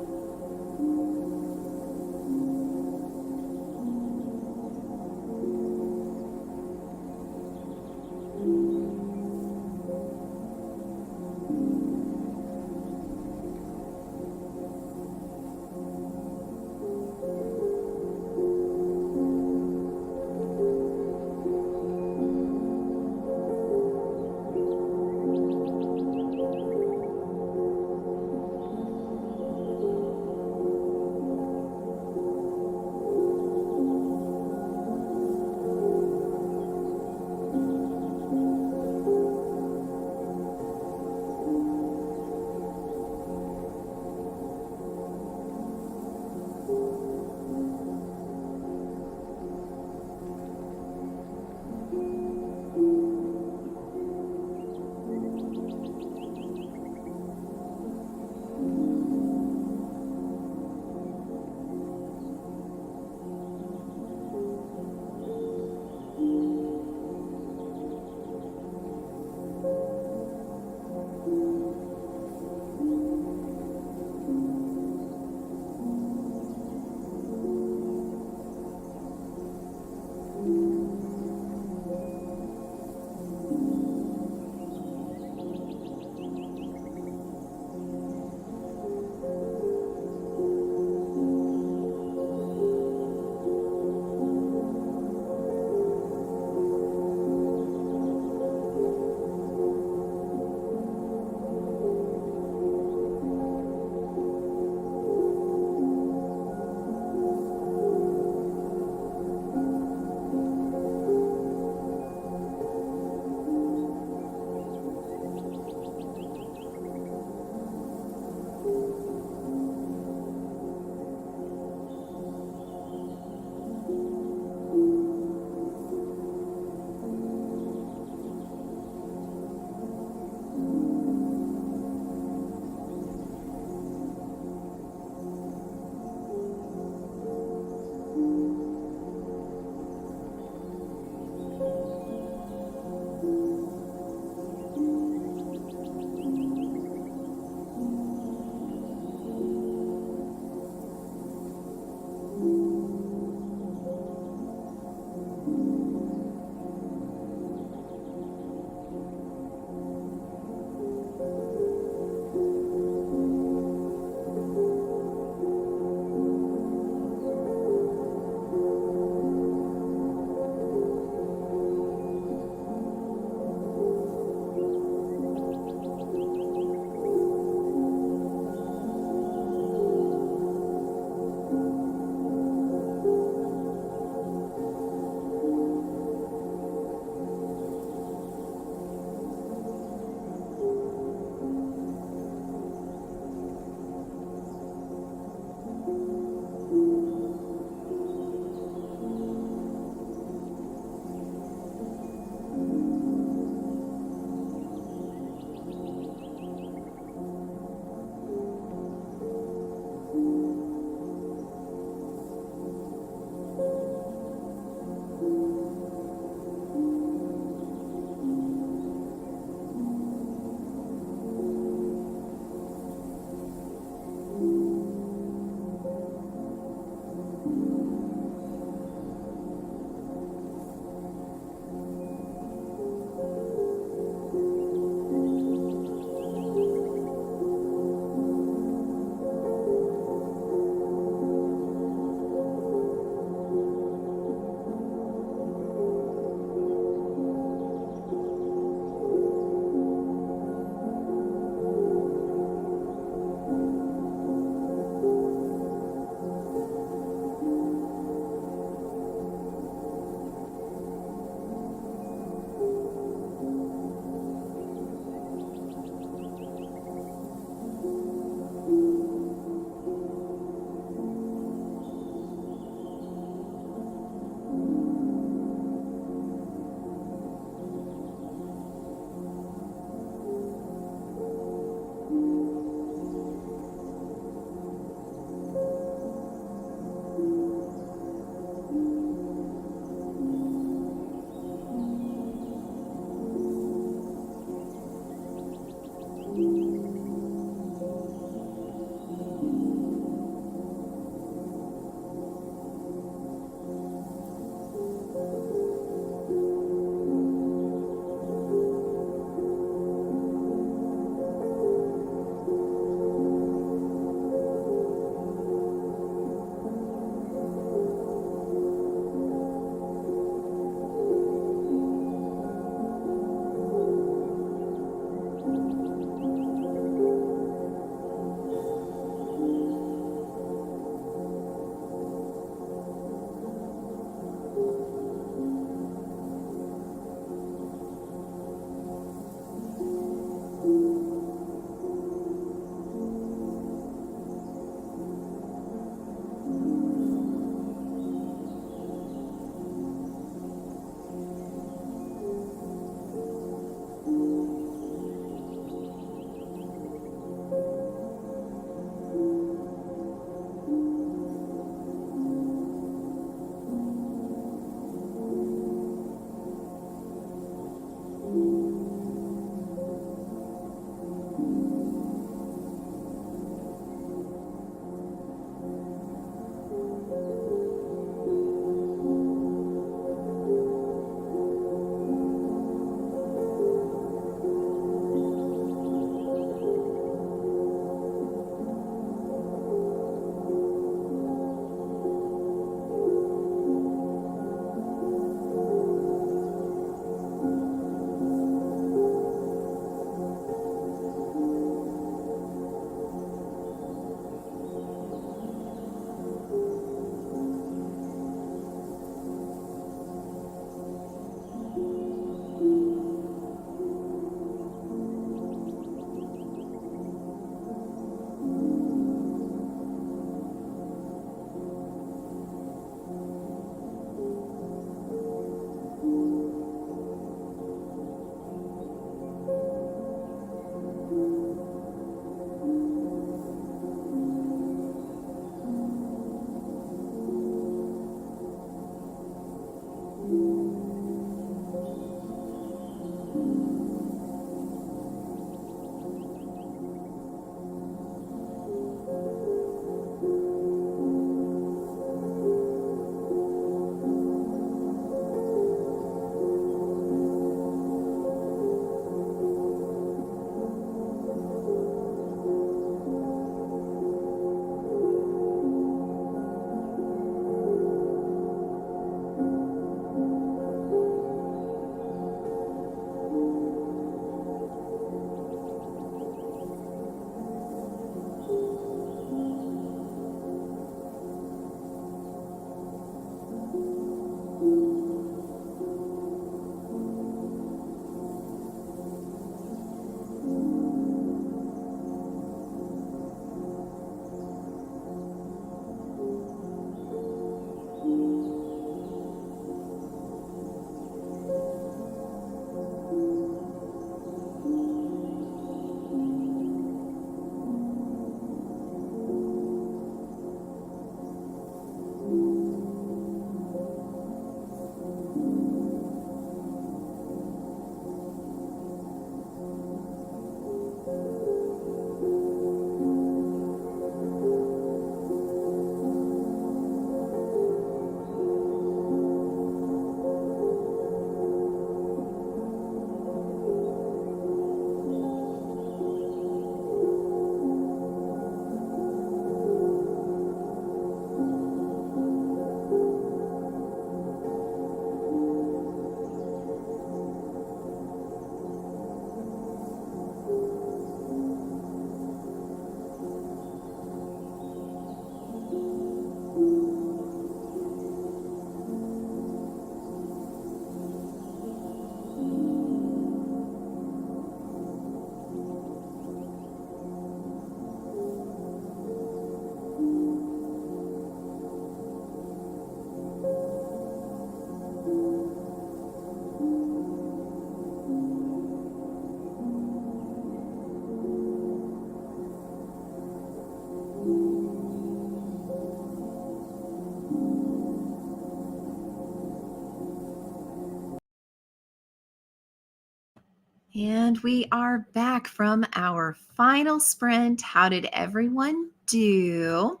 And we are back from our final sprint. How did everyone do?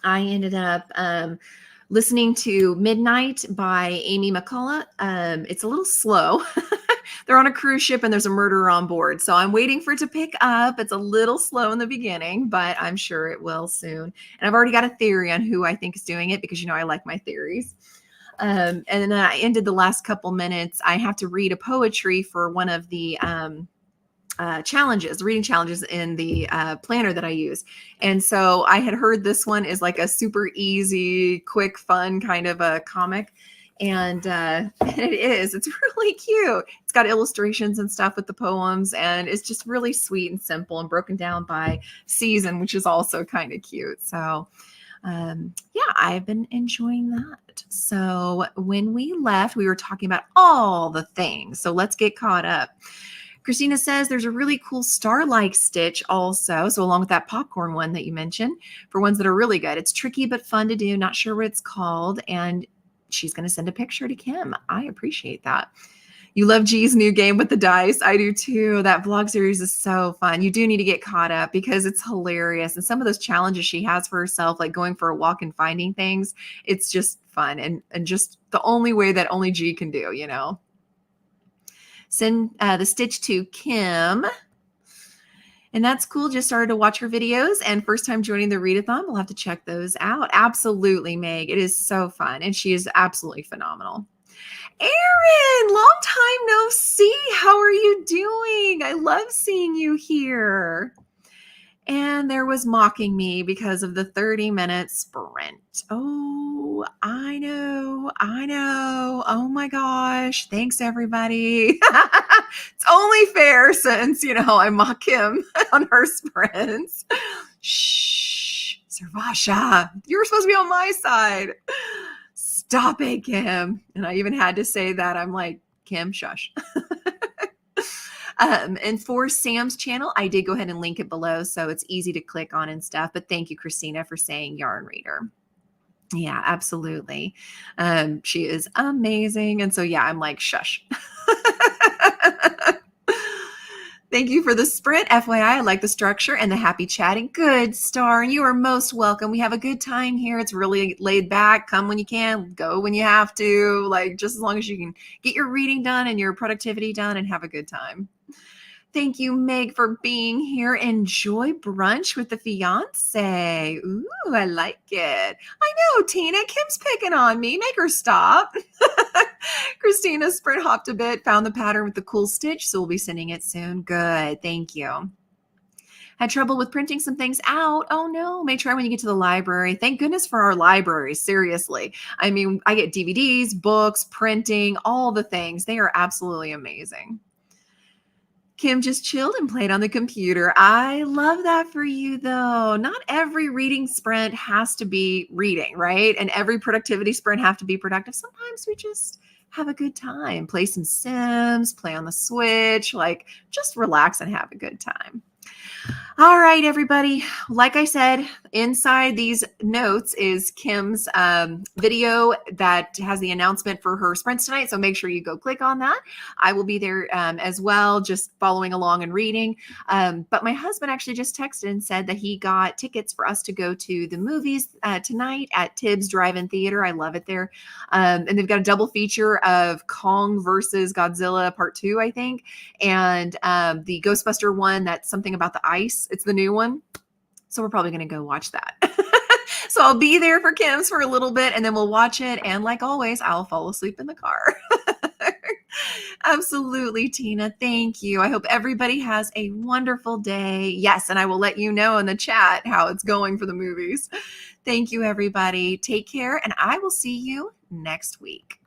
I ended up listening to Midnight by Amy McCullough. It's a little slow. They're on a cruise ship and there's a murderer on board. So I'm waiting for it to pick up. It's a little slow in the beginning, but I'm sure it will soon. And I've already got a theory on who I think is doing it because, you know, I like my theories. And then I ended the last couple minutes. I have to read a poetry for one of the challenges, reading challenges in the planner that I use. And so I had heard this one is like a super easy, quick, fun kind of a comic. And it is. It's really cute. It's got illustrations and stuff with the poems, and it's just really sweet and simple and broken down by season, which is also kind of cute. So yeah, I've been enjoying that. So when we left, we were talking about all the things. So let's get caught up. Christina says there's a really cool star-like stitch also. So along with that popcorn one that you mentioned, for ones that are really good. It's tricky but fun to do. Not sure what it's called. And she's going to send a picture to Kim. I appreciate that. You love G's new game with the dice. I do too. That vlog series is so fun. You do need to get caught up because it's hilarious. And some of those challenges she has for herself, like going for a walk and finding things, it's just fun and just the only way that only G can do, you know. Send the stitch to Kim. And that's cool. Just started to watch her videos and first time joining the readathon. We'll have to check those out. Absolutely, Meg. It is so fun. And she is absolutely phenomenal. Erin, long time no see. How are you doing? I love seeing you here. And there was mocking me because of the 30-minute sprint. Oh, I know. Oh my gosh. Thanks, everybody. It's only fair since, you know, I mock him on her sprints. Shh, Servasha, you were supposed to be on my side. Stop it, Kim. And I even had to say that. I'm like, Kim, shush. And for Sam's channel, I did go ahead and link it below, so it's easy to click on and stuff. But thank you, Christina, for saying Yarn Reader. Yeah, absolutely. She is amazing. And so, yeah, I'm like, shush. Thank you for the sprint. FYI, I like the structure and the happy chatting. Good, Star. You are most welcome. We have a good time here. It's really laid back. Come when you can, go when you have to. Like, just as long as you can get your reading done and your productivity done and have a good time. Thank you, Meg, for being here. Enjoy brunch with the fiance. Ooh, I like it. I know, Tina. Kim's picking on me. Make her stop. Christina sprint hopped a bit, found the pattern with the cool stitch, so we'll be sending it soon. Good. Thank you. Had trouble with printing some things out. Oh no, may try when you get to the library. Thank goodness for our library. Seriously. I mean, I get DVDs, books, printing, all the things. They are absolutely amazing. Kim just chilled and played on the computer. I love that for you, though. Not every reading sprint has to be reading, right? And every productivity sprint have to be productive. Sometimes we just have a good time. Play some Sims, play on the Switch, like just relax and have a good time. All right, everybody. Like I said, inside these notes is Kim's video that has the announcement for her sprints tonight. So make sure you go click on that. I will be there as well, just following along and reading. But my husband actually just texted and said that he got tickets for us to go to the movies tonight at Tibbs Drive-In Theater. I love it there. And they've got a double feature of Kong versus Godzilla Part 2, I think. And the Ghostbuster one, that's something about the ice. It's the new one. So we're probably going to go watch that. So I'll be there for Kim's for a little bit and then we'll watch it. And like always, I'll fall asleep in the car. Absolutely, Tina. Thank you. I hope everybody has a wonderful day. Yes, and I will let you know in the chat how it's going for the movies. Thank you, everybody. Take care, and I will see you next week.